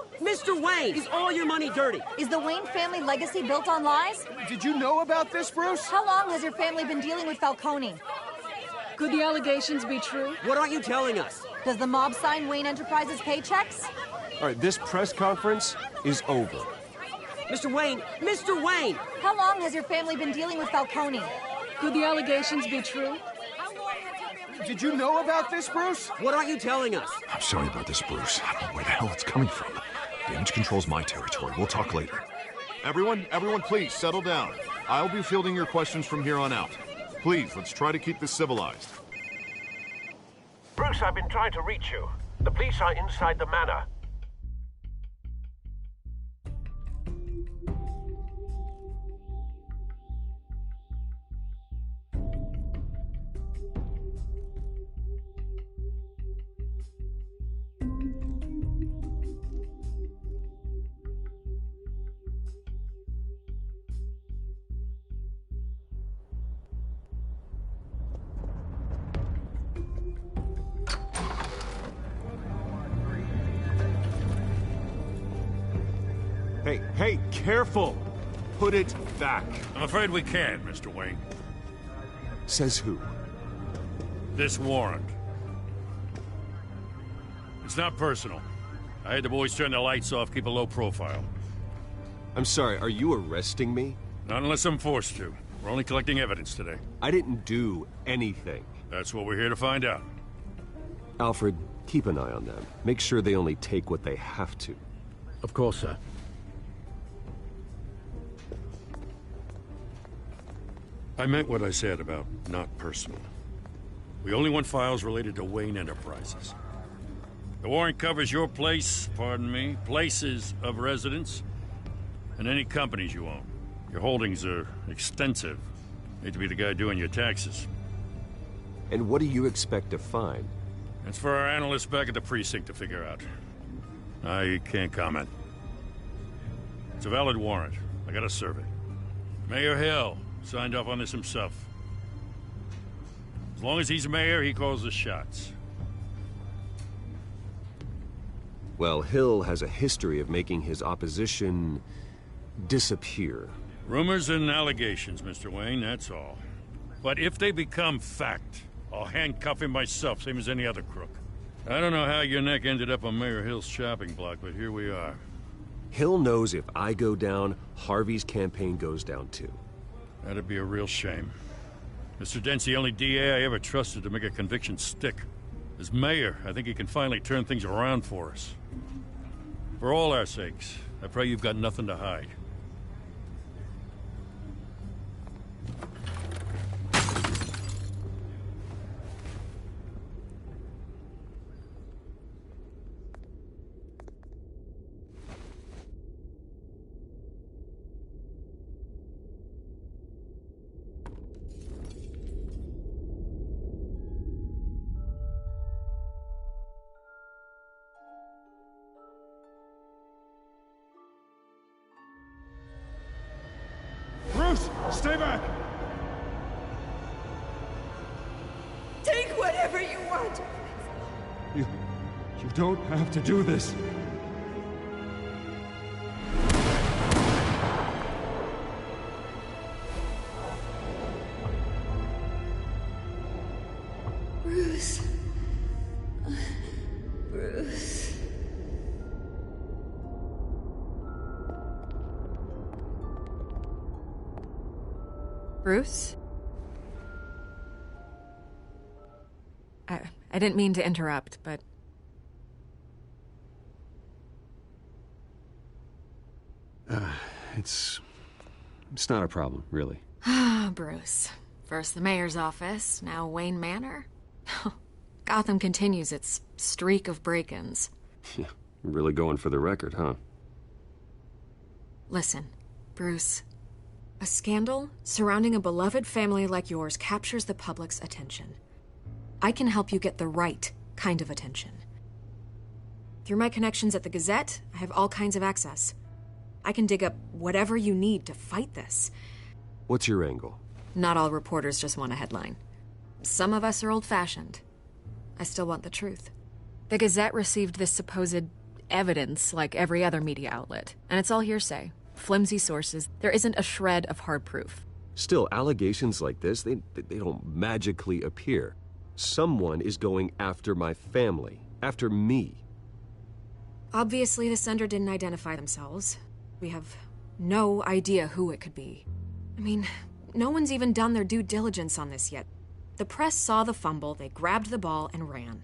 S16: is all your money dirty?
S18: Is the Wayne family legacy built on lies?
S15: Did you know about this, Bruce?
S18: How long has your family been dealing with Falcone? Could the allegations be true?
S16: What aren't you telling us?
S18: Does the mob sign Wayne Enterprises paychecks?
S6: All right, this press conference is over.
S16: Mr. Wayne!
S18: How long has your family been dealing with Falcone? Could the allegations be true?
S15: Did you know about this, Bruce?
S16: What aren't you telling us?
S8: I'm sorry about this, Bruce. I don't know where the hell it's coming from. Damage control's my territory. We'll talk later. Everyone, please, settle down. I'll be fielding your questions from here on out. Please, let's try to keep this civilized.
S19: Bruce, I've been trying to reach you. The police are inside the manor.
S6: Hey, careful! Put it back.
S3: I'm afraid we can't, Mr. Wayne.
S6: Says who?
S3: This warrant. It's not personal. I had the boys turn the lights off, keep a low profile.
S6: I'm sorry, are you arresting me?
S3: Not unless I'm forced to. We're only collecting evidence today.
S6: I didn't do anything.
S3: That's what we're here to find out.
S6: Alfred, keep an eye on them. Make sure they only take what they have to.
S5: Of course, sir.
S3: I meant what I said about not personal. We only want files related to Wayne Enterprises. The warrant covers your place, places of residence, and any companies you own. Your holdings are extensive. Need to be the guy doing your taxes.
S6: And what do you expect to find?
S3: That's for our analysts back at the precinct to figure out. I can't comment. It's a valid warrant. I gotta serve it. Mayor Hill signed off on this himself. As long as he's mayor, he calls the shots.
S6: Well, Hill has a history of making his opposition disappear.
S3: Rumors and allegations, Mr. Wayne, that's all. But if they become fact, I'll handcuff him myself, same as any other crook. I don't know how your neck ended up on Mayor Hill's shopping block, but here we are.
S6: Hill knows if I go down, Harvey's campaign goes down too.
S3: That'd be a real shame. Mr. Dent's the only DA I ever trusted to make a conviction stick.
S20: As mayor, I think he can finally turn things around for us. For all our sakes, I pray you've got nothing to hide.
S15: Bruce, stay back!
S11: Take whatever you want!
S15: You don't have to do this.
S11: Bruce. Bruce.
S17: Bruce? I didn't mean to interrupt, but...
S9: It's not a problem, really.
S17: Ah, Bruce. First the mayor's office, now Wayne Manor. Gotham continues its streak of break-ins.
S9: Yeah, really going for the record, huh?
S17: Listen, Bruce. A scandal surrounding a beloved family like yours captures the public's attention. I can help you get the right kind of attention. Through my connections at the Gazette, I have all kinds of access. I can dig up whatever you need to fight this.
S9: What's your angle?
S17: Not all reporters just want a headline. Some of us are old-fashioned. I still want the truth. The Gazette received this supposed evidence like every other media outlet, and it's all hearsay. Flimsy sources. There isn't a shred of hard proof.
S9: Still, allegations like this, they don't magically appear. Someone is going after my family, after me.
S17: Obviously, the sender didn't identify themselves. We have no idea who it could be. I mean, no one's even done their due diligence on this yet. The press saw the fumble, they grabbed the ball and ran.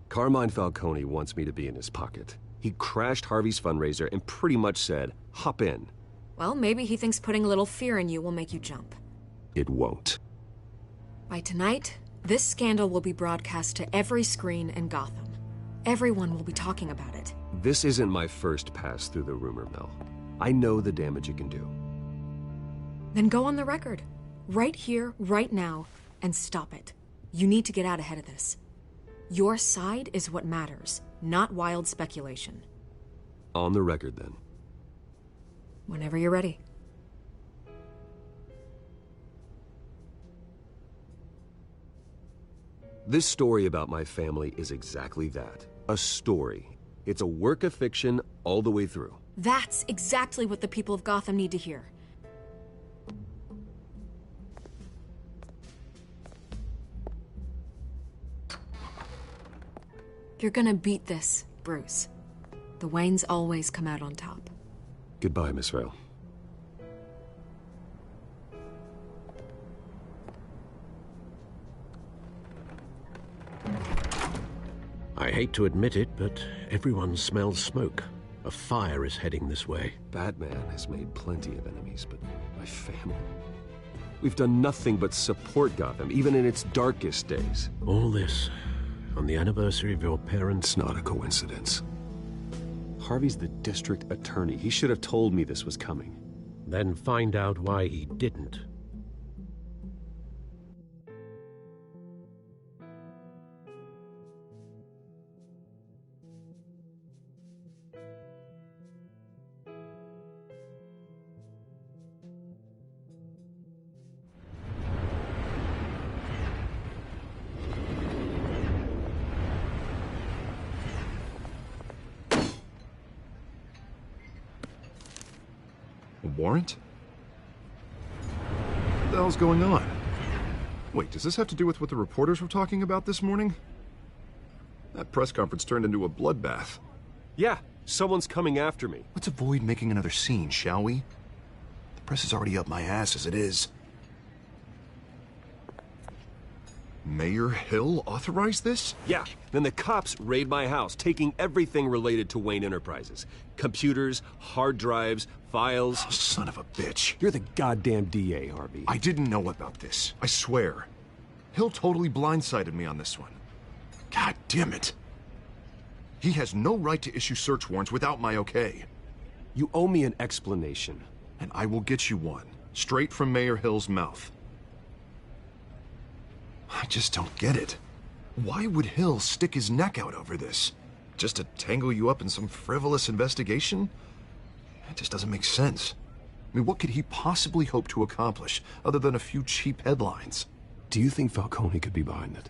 S9: Carmine Falcone wants me to be in his pocket. He crashed Harvey's fundraiser and pretty much said, hop in.
S17: Well, maybe he thinks putting a little fear in you will make you jump.
S9: It won't.
S17: By tonight, this scandal will be broadcast to every screen in Gotham. Everyone will be talking about it.
S9: This isn't my first pass through the rumor mill. I know the damage it can do.
S17: Then go on the record. Right here, right now, and stop it. You need to get out ahead of this. Your side is what matters, not wild speculation.
S9: On the record, then.
S17: Whenever you're ready.
S9: This story about my family is exactly that. A story. It's a work of fiction all the way through.
S17: That's exactly what the people of Gotham need to hear. You're gonna beat this, Bruce. The Waynes always come out on top.
S9: Goodbye, Miss Vale.
S5: I hate to admit it, but everyone smells smoke. A fire is heading this way.
S9: Batman has made plenty of enemies, but my family... We've done nothing but support Gotham, even in its darkest days.
S5: All this on the anniversary of your parents'...
S9: It's not a coincidence. Harvey's the district attorney. He should have told me this was coming.
S5: Then find out why he didn't.
S8: Warrant? What the hell's going on? Wait, does this have to do with what the reporters were talking about this morning? That press conference turned into a bloodbath.
S9: Yeah, someone's coming after me.
S8: Let's avoid making another scene, shall we? The press is already up my ass as it is. Mayor Hill authorized this?
S6: Yeah, then the cops raid my house, taking everything related to Wayne Enterprises. Computers, hard drives, files.
S8: Oh, son of a bitch.
S6: You're the goddamn DA, Harvey.
S8: I didn't know about this. I swear. Hill totally blindsided me on this one. God damn it. He has no right to issue search warrants without my okay.
S6: You owe me an explanation.
S8: And I will get you one, straight from Mayor Hill's mouth. I just don't get it. Why would Hill stick his neck out over this? Just to tangle you up in some frivolous investigation? It just doesn't make sense. I mean, what could he possibly hope to accomplish other than a few cheap headlines?
S6: Do you think Falcone could be behind it?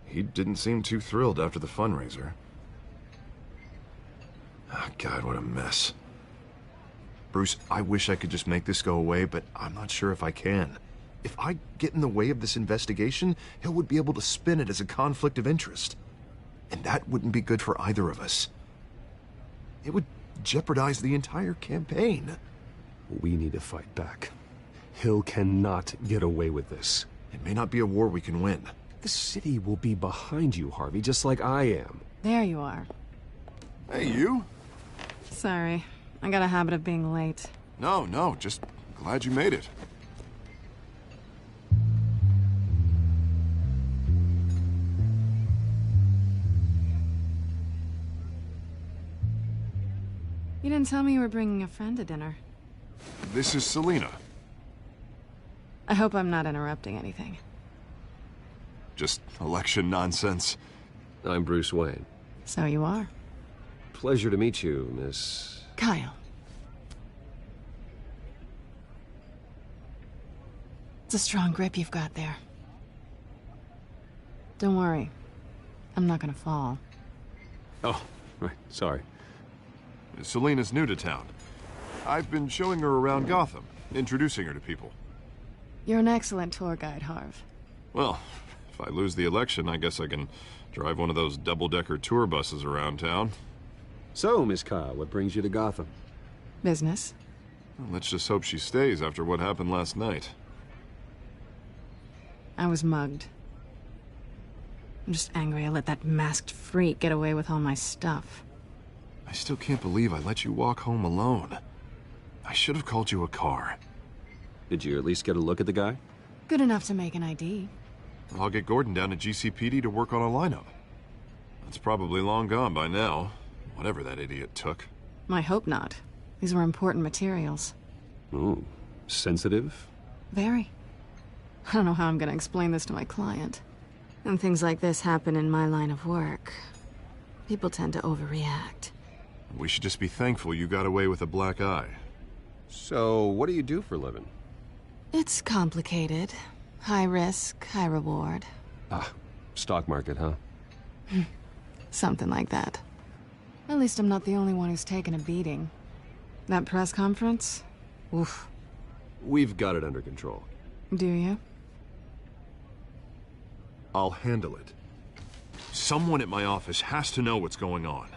S8: He didn't seem too thrilled after the fundraiser. Oh, God, what a mess. Bruce, I wish I could just make this go away, but I'm not sure if I can. If I get in the way of this investigation, Hill would be able to spin it as a conflict of interest. And that wouldn't be good for either of us. It would jeopardize the entire campaign.
S6: We need to fight back. Hill cannot get away with this.
S8: It may not be a war we can win.
S6: The city will be behind you, Harvey, just like I am.
S7: There you are.
S8: Hey, you?
S7: Sorry. I got a habit of being late.
S8: No, just glad you made it.
S7: You didn't tell me you were bringing a friend to dinner.
S8: This is Selina.
S7: I hope I'm not interrupting anything.
S8: Just election nonsense.
S9: I'm Bruce Wayne.
S7: So you are.
S9: Pleasure to meet you, Miss...
S7: Kyle. It's a strong grip you've got there. Don't worry. I'm not gonna fall.
S9: Oh, right. Sorry.
S8: Selina's new to town. I've been showing her around Gotham, introducing her to people.
S7: You're an excellent tour guide, Harv.
S8: Well, if I lose the election, I guess I can drive one of those double-decker tour buses around town.
S9: So, Miss Kyle, what brings you to Gotham?
S7: Business.
S8: Well, let's just hope she stays after what happened last night.
S7: I was mugged. I'm just angry I let that masked freak get away with all my stuff.
S8: I still can't believe I let you walk home alone. I should have called you a car.
S9: Did you at least get a look at the guy?
S7: Good enough to make an ID.
S8: I'll get Gordon down to GCPD to work on a lineup. That's probably long gone by now, whatever that idiot took.
S7: I hope not. These were important materials.
S9: Ooh, sensitive?
S7: Very. I don't know how I'm gonna explain this to my client. And things like this happen in my line of work. People tend to overreact.
S8: We should just be thankful you got away with a black eye.
S9: So, what do you do for a living?
S7: It's complicated. High risk, high reward.
S9: Ah, stock market, huh?
S7: Something like that. At least I'm not the only one who's taken a beating. That press conference? Oof.
S9: We've got it under control.
S7: Do you?
S8: I'll handle it. Someone at my office has to know what's going on.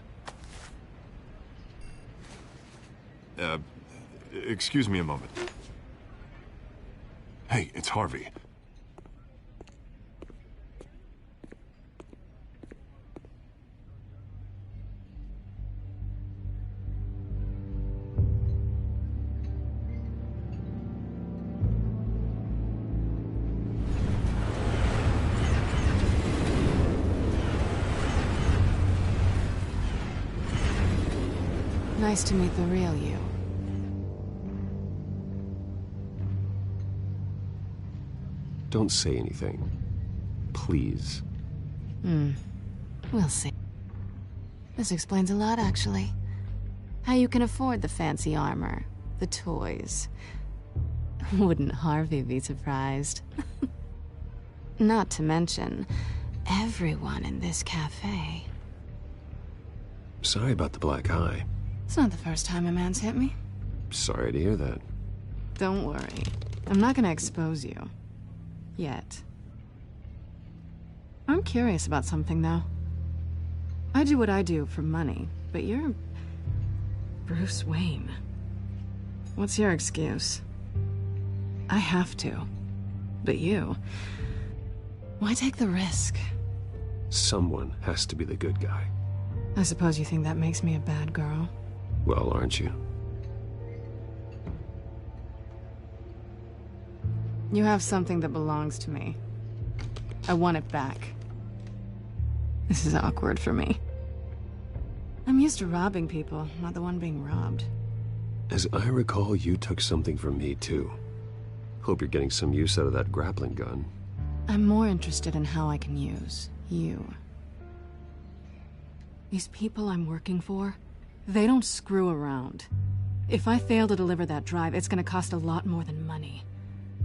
S8: Excuse me a moment. Hey, it's Harvey.
S7: Nice to meet the real you.
S6: Don't say anything. Please.
S7: We'll see. This explains a lot, actually. How you can afford the fancy armor, the toys. Wouldn't Harvey be surprised? Not to mention, everyone in this cafe.
S6: Sorry about the black eye.
S7: It's not the first time a man's hit me.
S6: Sorry to hear that.
S7: Don't worry. I'm not gonna expose you. Yet. I'm curious about something, though. I do what I do for money, but you're... Bruce Wayne. What's your excuse? I have to. But you... Why take the risk?
S6: Someone has to be the good guy.
S7: I suppose you think that makes me a bad girl.
S6: Well, aren't you?
S7: You have something that belongs to me. I want it back. This is awkward for me. I'm used to robbing people, not the one being robbed.
S6: As I recall, you took something from me, too. Hope you're getting some use out of that grappling gun.
S7: I'm more interested in how I can use you. These people I'm working for, they don't screw around. If I fail to deliver that drive, it's gonna cost a lot more than money.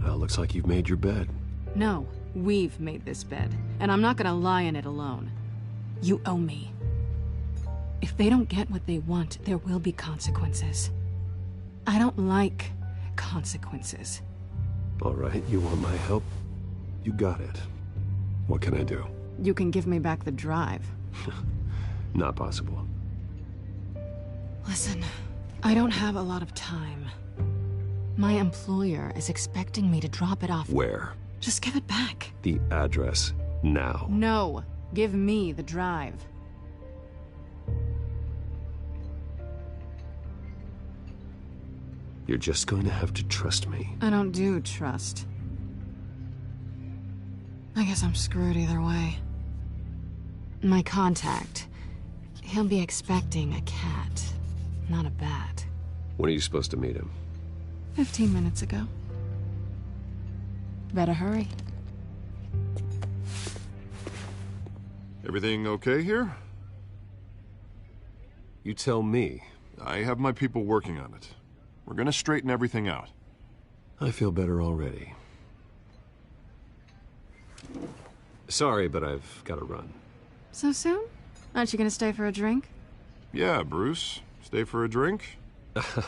S6: Well, looks like you've made your bed.
S7: No, we've made this bed, and I'm not gonna lie in it alone. You owe me. If they don't get what they want, there will be consequences. I don't like consequences.
S6: All right, you want my help? You got it. What can I do?
S7: You can give me back the drive.
S6: Not possible.
S7: Listen, I don't have a lot of time. My employer is expecting me to drop it off.
S6: Where?
S7: Just give it back.
S6: The address, now.
S7: No, give me the drive.
S6: You're just going to have to trust me.
S7: I don't do trust. I guess I'm screwed either way. My contact, he'll be expecting a cat, not a bat.
S6: When are you supposed to meet him?
S7: 15 minutes ago. Better hurry.
S8: Everything okay here?
S6: You tell me.
S8: I have my people working on it. We're gonna straighten everything out.
S6: I feel better already. Sorry, but I've got to run.
S7: So soon? Aren't you gonna stay for a drink?
S8: Yeah, Bruce. Stay for a drink?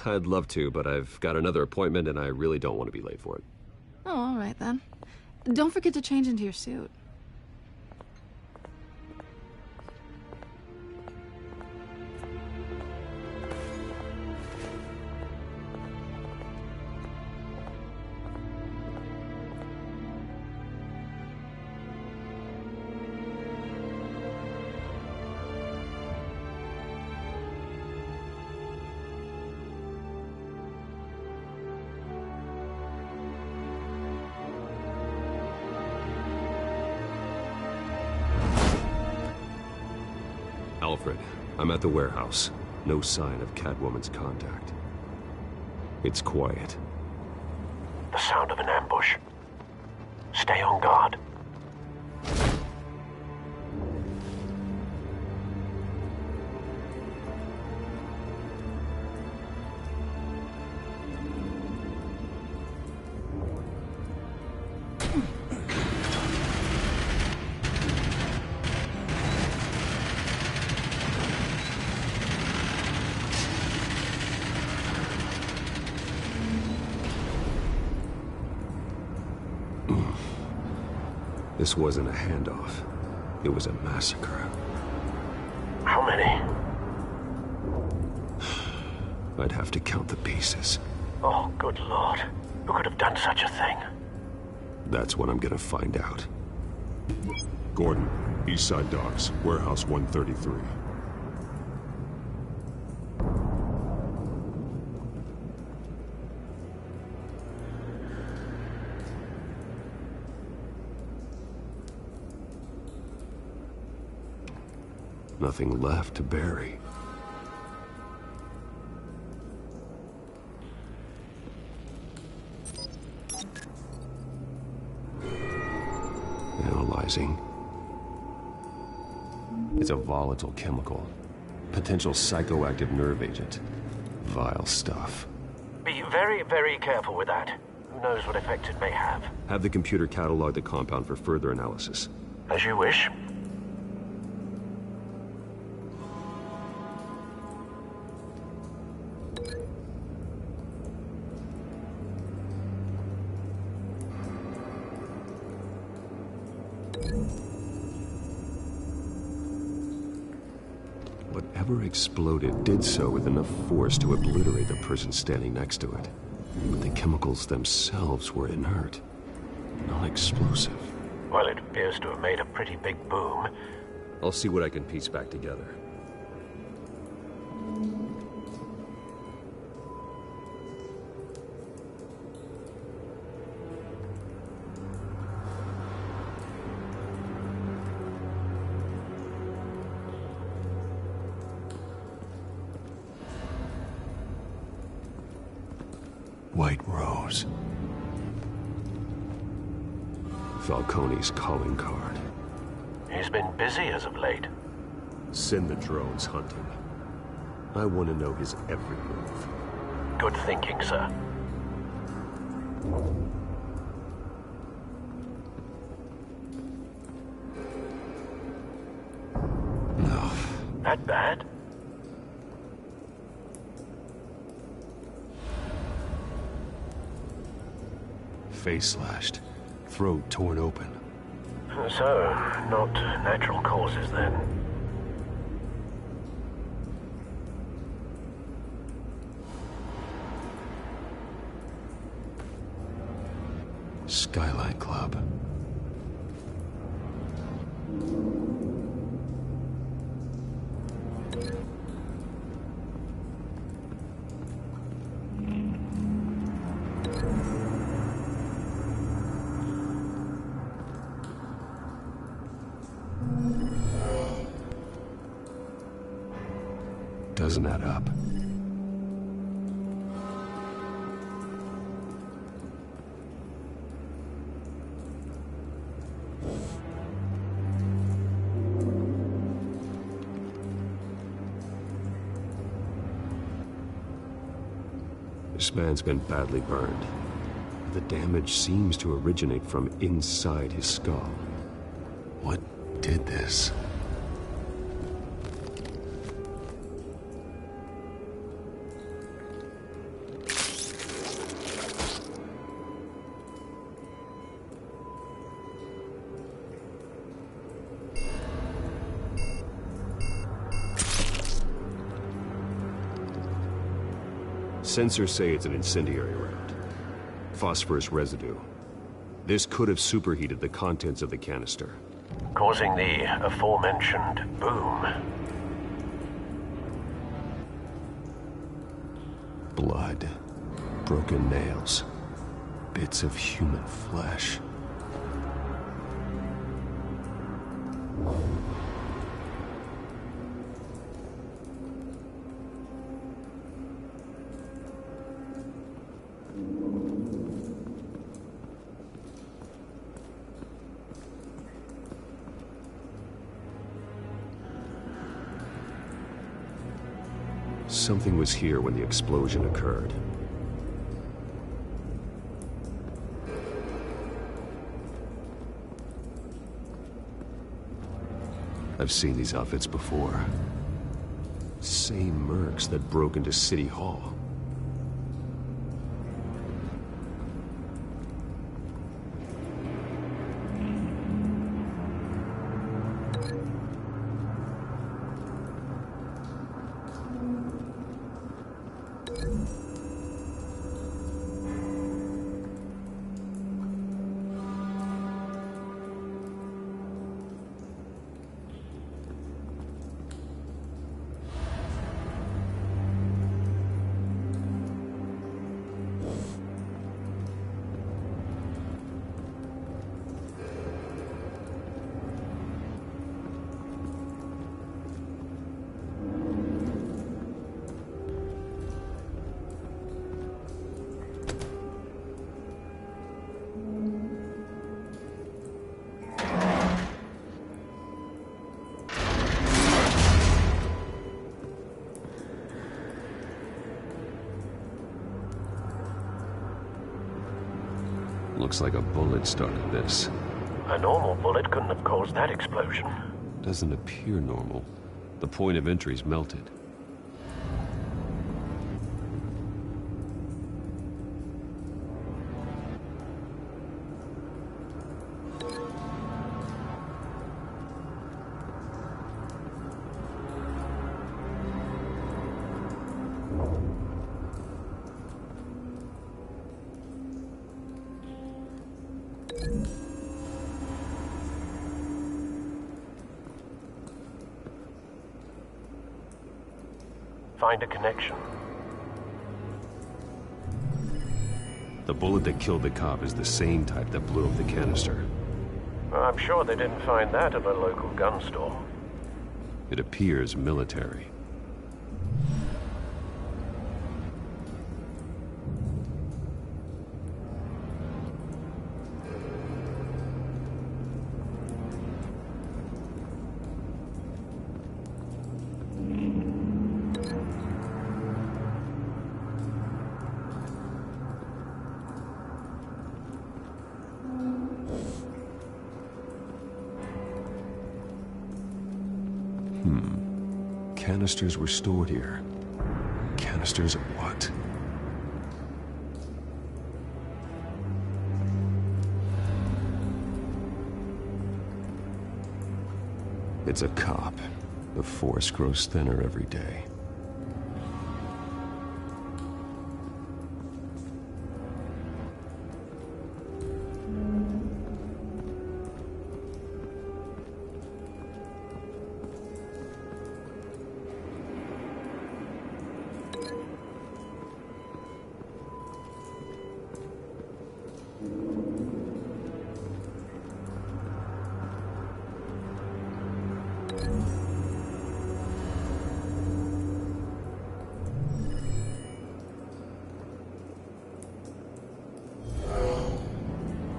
S6: I'd love to, but I've got another appointment and I really don't want to be late for it.
S7: Oh, all right then. Don't forget to change into your suit.
S6: Alfred, I'm at the warehouse. No sign of Catwoman's contact. It's quiet.
S19: The sound of an ambush. Stay on guard.
S6: This wasn't a handoff. It was a massacre.
S19: How many?
S6: I'd have to count the pieces.
S19: Oh, good Lord. Who could have done such a thing?
S6: That's what I'm gonna find out.
S21: Gordon, Eastside Docks, Warehouse 133.
S6: Nothing left to bury. Analyzing. It's a volatile chemical. Potential psychoactive nerve agent. Vile stuff.
S19: Be very, very careful with that. Who knows what effect it may have.
S6: Have the computer catalog the compound for further analysis.
S19: As you wish.
S6: Whatever exploded did so with enough force to obliterate the person standing next to it. But the chemicals themselves were inert, not explosive.
S19: Well, it appears to have made a pretty big boom.
S9: I'll see what I can piece back together.
S6: White Rose. Falcone's calling card.
S19: He's been busy as of late.
S6: Send the drones hunting. I want to know his every move.
S19: Good thinking, sir.
S6: No.
S19: That bad?
S6: Face slashed. Throat torn open.
S19: So, not natural causes then.
S6: Skyline Club. Doesn't add up. This man's been badly burned. The damage seems to originate from inside his skull. What did this? Sensors say it's an incendiary round. Phosphorus residue. This could have superheated the contents of the canister,
S19: causing the aforementioned boom.
S6: Blood. Broken nails. Bits of human flesh. Something was here when the explosion occurred. I've seen these outfits before. Same mercs that broke into City Hall. Looks like a bullet started this.
S19: A normal bullet couldn't have caused that explosion.
S6: Doesn't appear normal. The point of entry's melted.
S19: Find a connection.
S6: The bullet that killed the cop is the same type that blew up the canister.
S19: I'm sure they didn't find that at a local gun store.
S6: It appears military. Canisters were stored here. Canisters of what? It's a cop. The force grows thinner every day.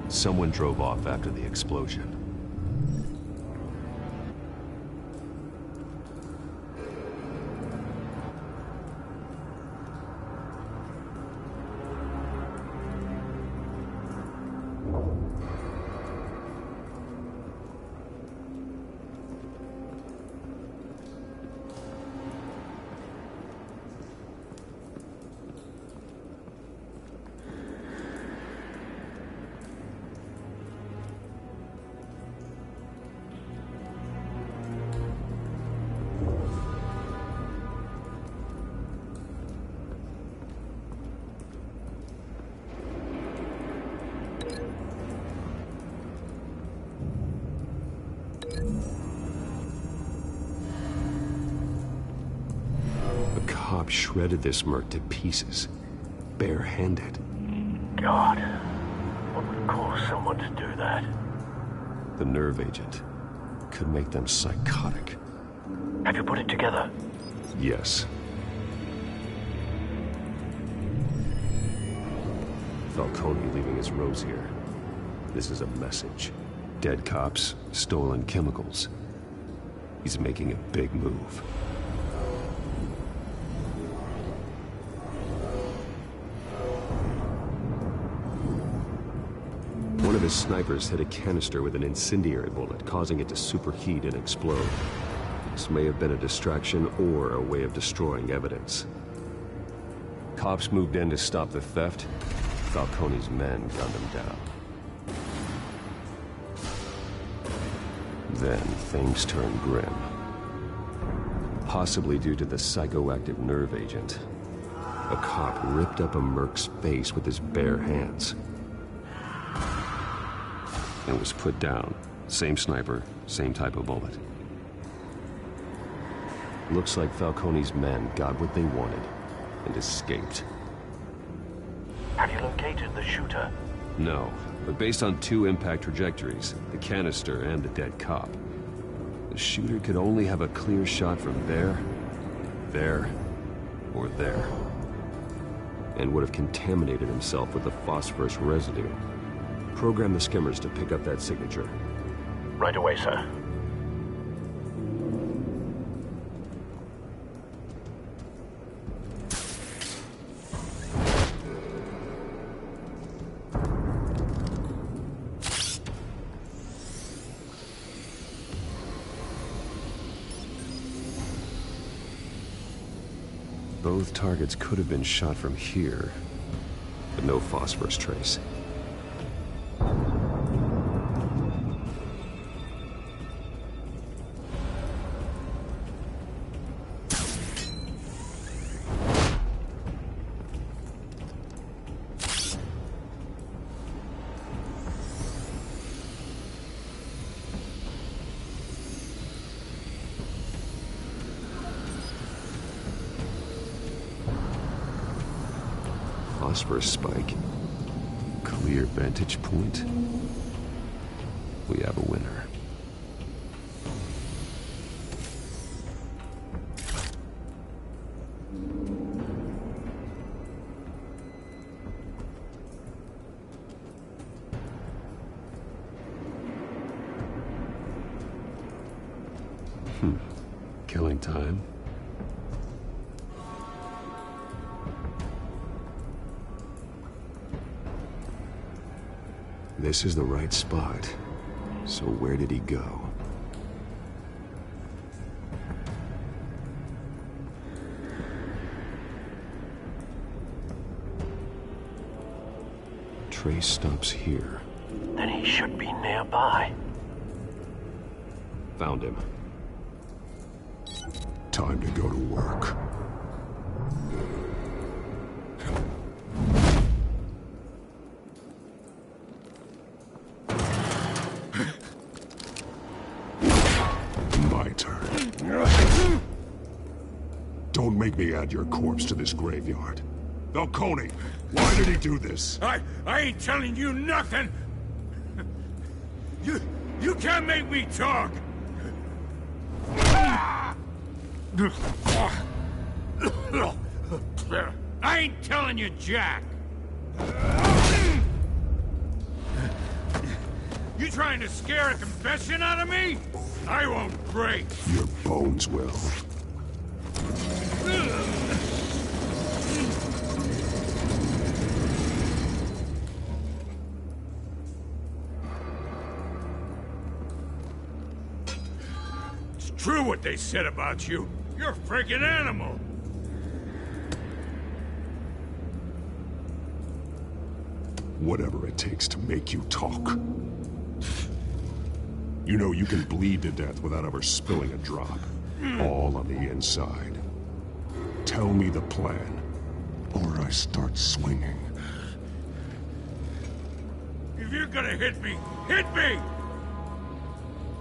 S6: Someone drove off after the explosion. Shredded this merc to pieces, bare-handed.
S19: God, what would cause someone to do that?
S6: The nerve agent could make them psychotic.
S19: Have you put it together?
S6: Yes. Falcone leaving his rose here. This is a message. Dead cops, stolen chemicals. He's making a big move. One of his snipers hit a canister with an incendiary bullet, causing it to superheat and explode. This may have been a distraction or a way of destroying evidence. Cops moved in to stop the theft. Falcone's men gunned him down. Then things turned grim. Possibly due to the psychoactive nerve agent. A cop ripped up a merc's face with his bare hands. And was put down. Same sniper, same type of bullet. Looks like Falcone's men got what they wanted and escaped.
S19: Have you located the shooter?
S6: No, but based on two impact trajectories, the canister and the dead cop, the shooter could only have a clear shot from there, or there. And would have contaminated himself with the phosphorus residue. Program the skimmers to pick up that signature.
S19: Right away, sir.
S6: Both targets could have been shot from here, but no phosphorus trace. house for a spike. Clear vantage point. We have a winner. Killing time. This is the right spot. So where did he go? Trace stops here.
S19: Then he should be nearby.
S6: Found him. Time to go to work. My turn. Don't make me add your corpse to this graveyard. Falcone, why did he do this?
S12: I ain't telling you nothing! You can't make me talk! I ain't telling you, Jack! You trying to scare a confession out of me? I won't break!
S6: Your bones will.
S12: It's true what they said about you. You're a freaking animal!
S6: Whatever it takes to make you talk. You know you can bleed to death without ever spilling a drop. All on the inside. Tell me the plan, or I start swinging.
S12: If you're gonna hit me, hit me!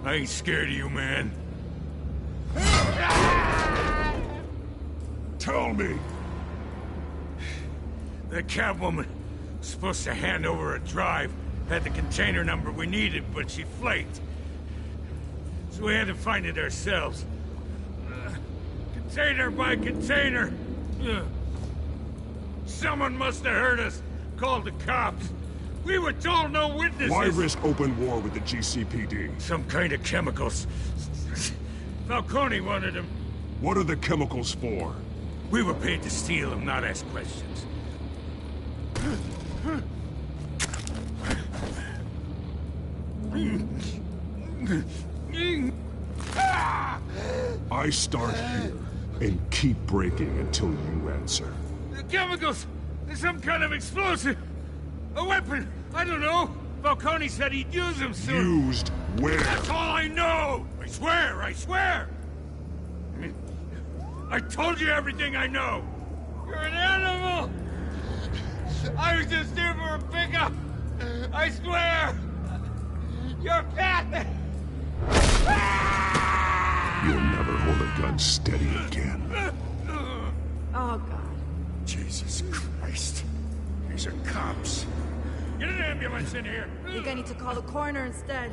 S12: I ain't scared of you, man.
S6: Tell me!
S12: The Catwoman was supposed to hand over a drive, had the container number we needed, but she flaked. So we had to find it ourselves. Container by container. Someone must have heard us, called the cops. We were told no witnesses.
S6: Why risk open war with the GCPD?
S12: Some kind of chemicals. Falcone wanted them.
S6: What are the chemicals for?
S12: We were paid to steal them, not ask questions.
S6: I start here and keep breaking until you answer.
S12: The chemicals! There's some kind of explosive! A weapon! I don't know! Falcone said he'd use them soon!
S6: Used where?
S12: That's all I know! I swear! I swear! I told you everything I know! You're an animal! I was just here for a pickup! I swear! You're cat!
S6: You'll never hold a gun steady again.
S10: Oh, God.
S12: Jesus Christ. These are cops. Get an ambulance in here!
S18: I think I need to call the coroner instead.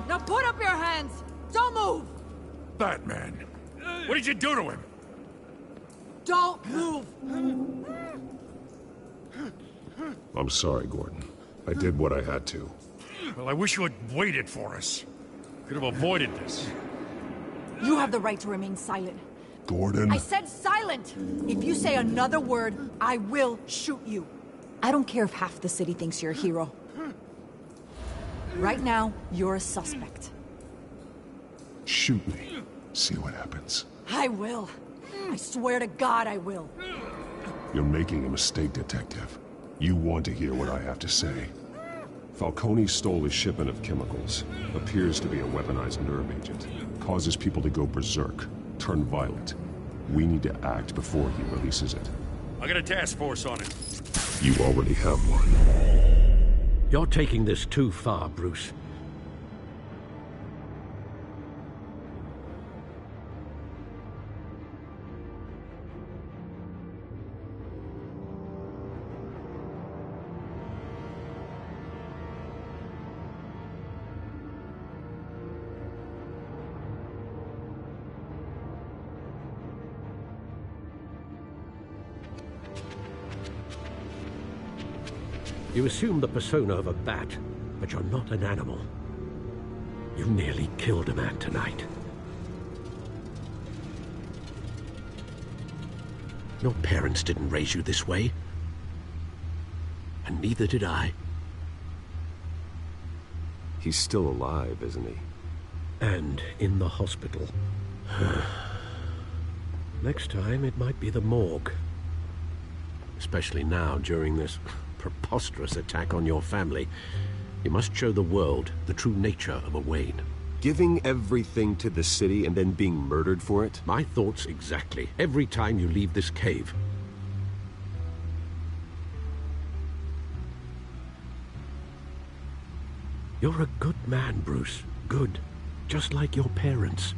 S18: Now put up your hands! Don't move!
S12: Batman, what did you do to him?
S18: Don't move!
S6: I'm sorry, Gordon. I did what I had to.
S20: Well, I wish you had waited for us. Could have avoided this.
S18: You have the right to remain silent.
S6: Gordon?
S18: I said silent! If you say another word, I will shoot you. I don't care if half the city thinks you're a hero. Right now, you're a suspect.
S6: Shoot me. See what happens.
S18: I will. I swear to God I will.
S6: You're making a mistake, Detective. You want to hear what I have to say. Falcone stole a shipment of chemicals. Appears to be a weaponized nerve agent. Causes people to go berserk, turn violent. We need to act before he releases it.
S20: I got a task force on it.
S6: You already have one.
S5: You're taking this too far, Bruce. You assume the persona of a bat, but you're not an animal. You nearly killed a man tonight. Your parents didn't raise you this way. And neither did I.
S9: He's still alive, isn't he?
S5: And in the hospital. Next time, it might be the morgue. Especially now, during this preposterous attack on your family. You must show the world the true nature of a Wayne.
S9: Giving everything to the city and then being murdered for it?
S5: My thoughts exactly. Every time you leave this cave. You're a good man, Bruce. Good. Just like your parents.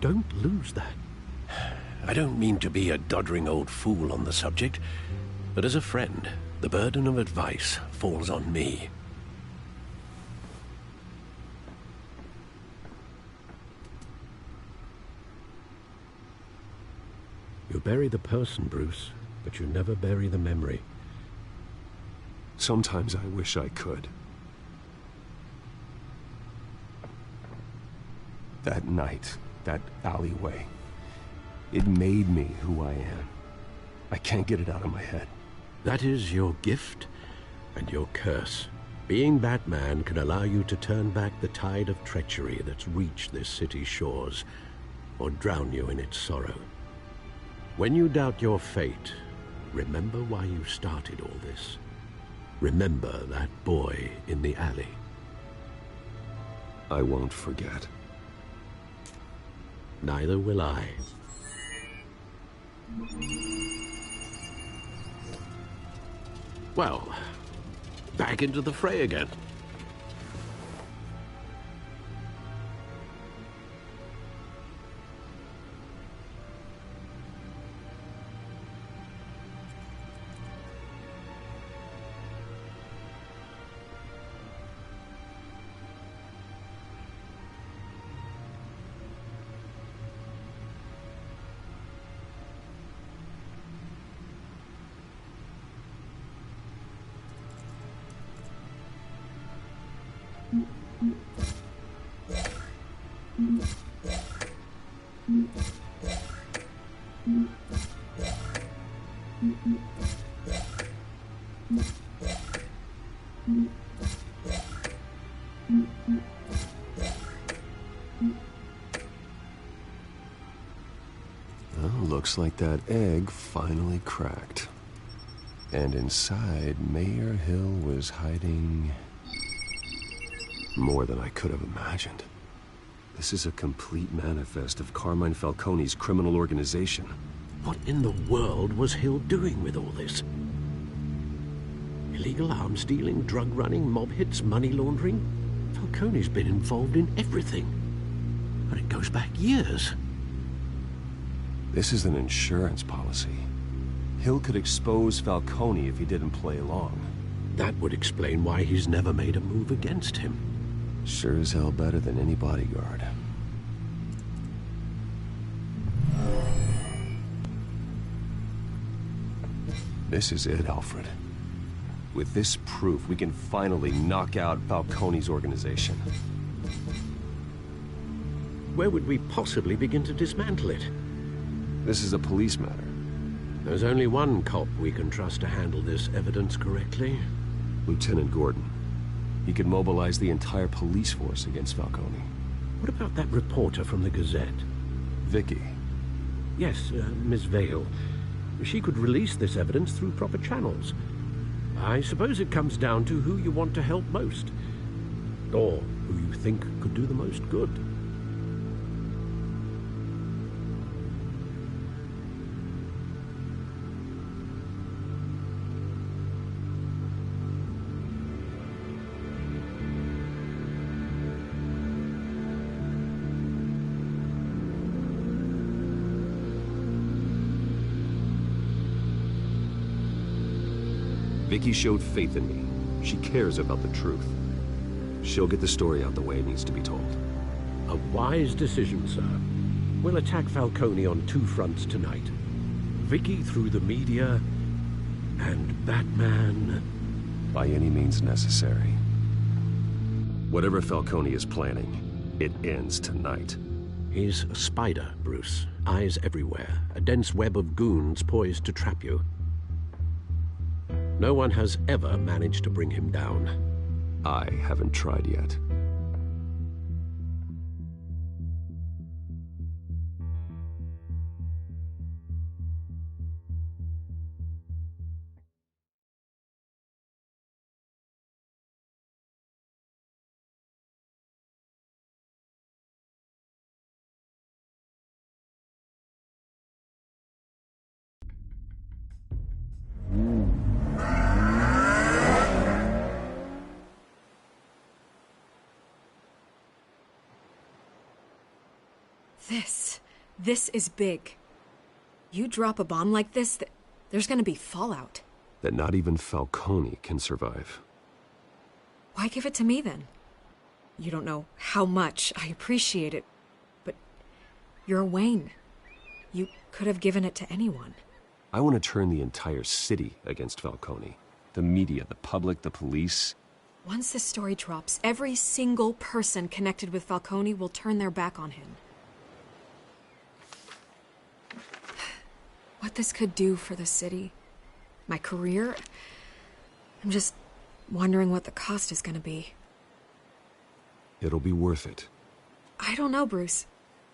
S5: Don't lose that. I don't mean to be a doddering old fool on the subject, but as a friend, the burden of advice falls on me. You bury the person, Bruce, but you never bury the memory.
S9: Sometimes I wish I could. That night, that alleyway, it made me who I am. I can't get it out of my head.
S5: That is your gift and your curse. Being Batman can allow you to turn back the tide of treachery that's reached this city's shores, or drown you in its sorrow. When you doubt your fate, remember why you started all this. Remember that boy in the alley.
S9: I won't forget.
S5: Neither will I. Well, back into the fray again.
S9: Well, looks like that egg finally cracked. And inside, Mayor Hill was hiding more than I could have imagined. This is a complete manifest of Carmine Falcone's criminal organization.
S5: What in the world was Hill doing with all this? Illegal arms dealing, drug running, mob hits, money laundering? Falcone's been involved in everything. But it goes back years.
S9: This is an insurance policy. Hill could expose Falcone if he didn't play along.
S5: That would explain why he's never made a move against him.
S9: Sure as hell better than any bodyguard. This is it, Alfred. With this proof, we can finally knock out Falcone's organization.
S5: Where would we possibly begin to dismantle it?
S9: This is a police matter.
S5: There's only one cop we can trust to handle this evidence correctly.
S9: Lieutenant Gordon. He could mobilize the entire police force against Falcone.
S5: What about that reporter from the Gazette?
S9: Vicky.
S5: Yes, Miss Vale. She could release this evidence through proper channels. I suppose it comes down to who you want to help most. Or who you think could do the most good.
S9: Vicky showed faith in me. She cares about the truth. She'll get the story out the way it needs to be told.
S5: A wise decision, sir. We'll attack Falcone on two fronts tonight. Vicky through the media, and Batman
S9: by any means necessary. Whatever Falcone is planning, it ends tonight.
S5: He's a spider, Bruce. Eyes everywhere. A dense web of goons poised to trap you. No one has ever managed to bring him down.
S9: I haven't tried yet.
S17: This is big. You drop a bomb like this, there's gonna be fallout.
S9: That not even Falcone can survive.
S17: Why give it to me then? You don't know how much I appreciate it, but you're Wayne. You could have given it to anyone.
S9: I want to turn the entire city against Falcone. The media, the public, the police.
S17: Once this story drops, every single person connected with Falcone will turn their back on him. What this could do for the city, my career, I'm just wondering what the cost is gonna be.
S9: It'll be worth it.
S17: I don't know, Bruce.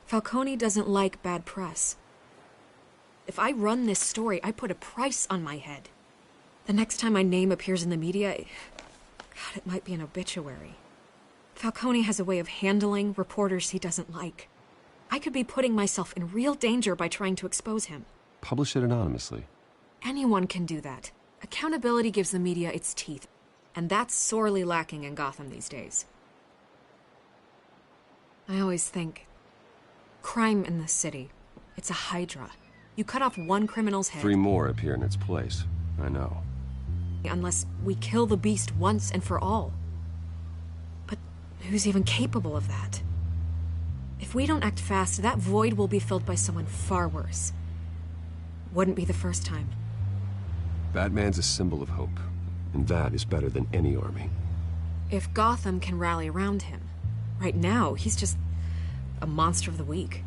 S17: Falcone doesn't like bad press. If I run this story, I put a price on my head. The next time my name appears in the media, God, it might be an obituary. Falcone has a way of handling reporters he doesn't like. I could be putting myself in real danger by trying to expose him.
S9: Publish it anonymously.
S17: Anyone can do that. Accountability gives the media its teeth, and that's sorely lacking in Gotham these days. I always think, crime in the city, it's a hydra. You cut off one criminal's head...
S9: 3 more appear in its place. I know.
S17: Unless we kill the beast once and for all. But who's even capable of that? If we don't act fast, that void will be filled by someone far worse. Wouldn't be the first time.
S9: Batman's a symbol of hope, and that is better than any army.
S17: If Gotham can rally around him, right now, he's just a monster of the week.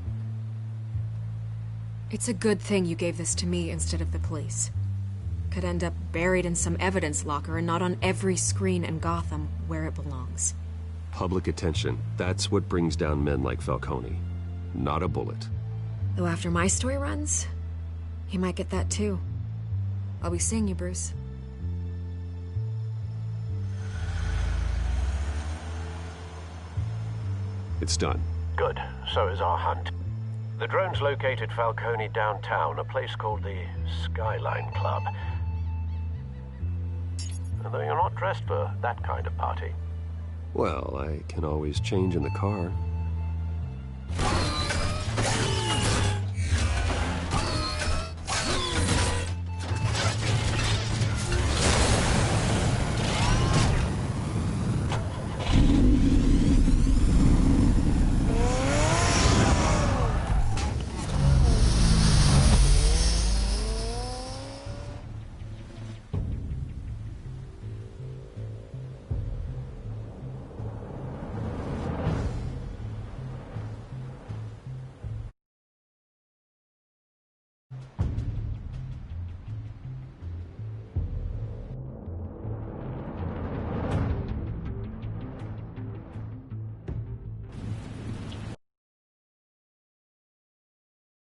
S17: It's a good thing you gave this to me instead of the police. Could end up buried in some evidence locker and not on every screen in Gotham where it belongs.
S9: Public attention, that's what brings down men like Falcone. Not a bullet.
S17: Though after my story runs, he might get that too. I'll be seeing you, Bruce.
S9: It's done.
S19: Good. So is our hunt. The drone's located Falcone downtown, a place called the Skyline Club. Although you're not dressed for that kind of party.
S9: Well, I can always change in the car.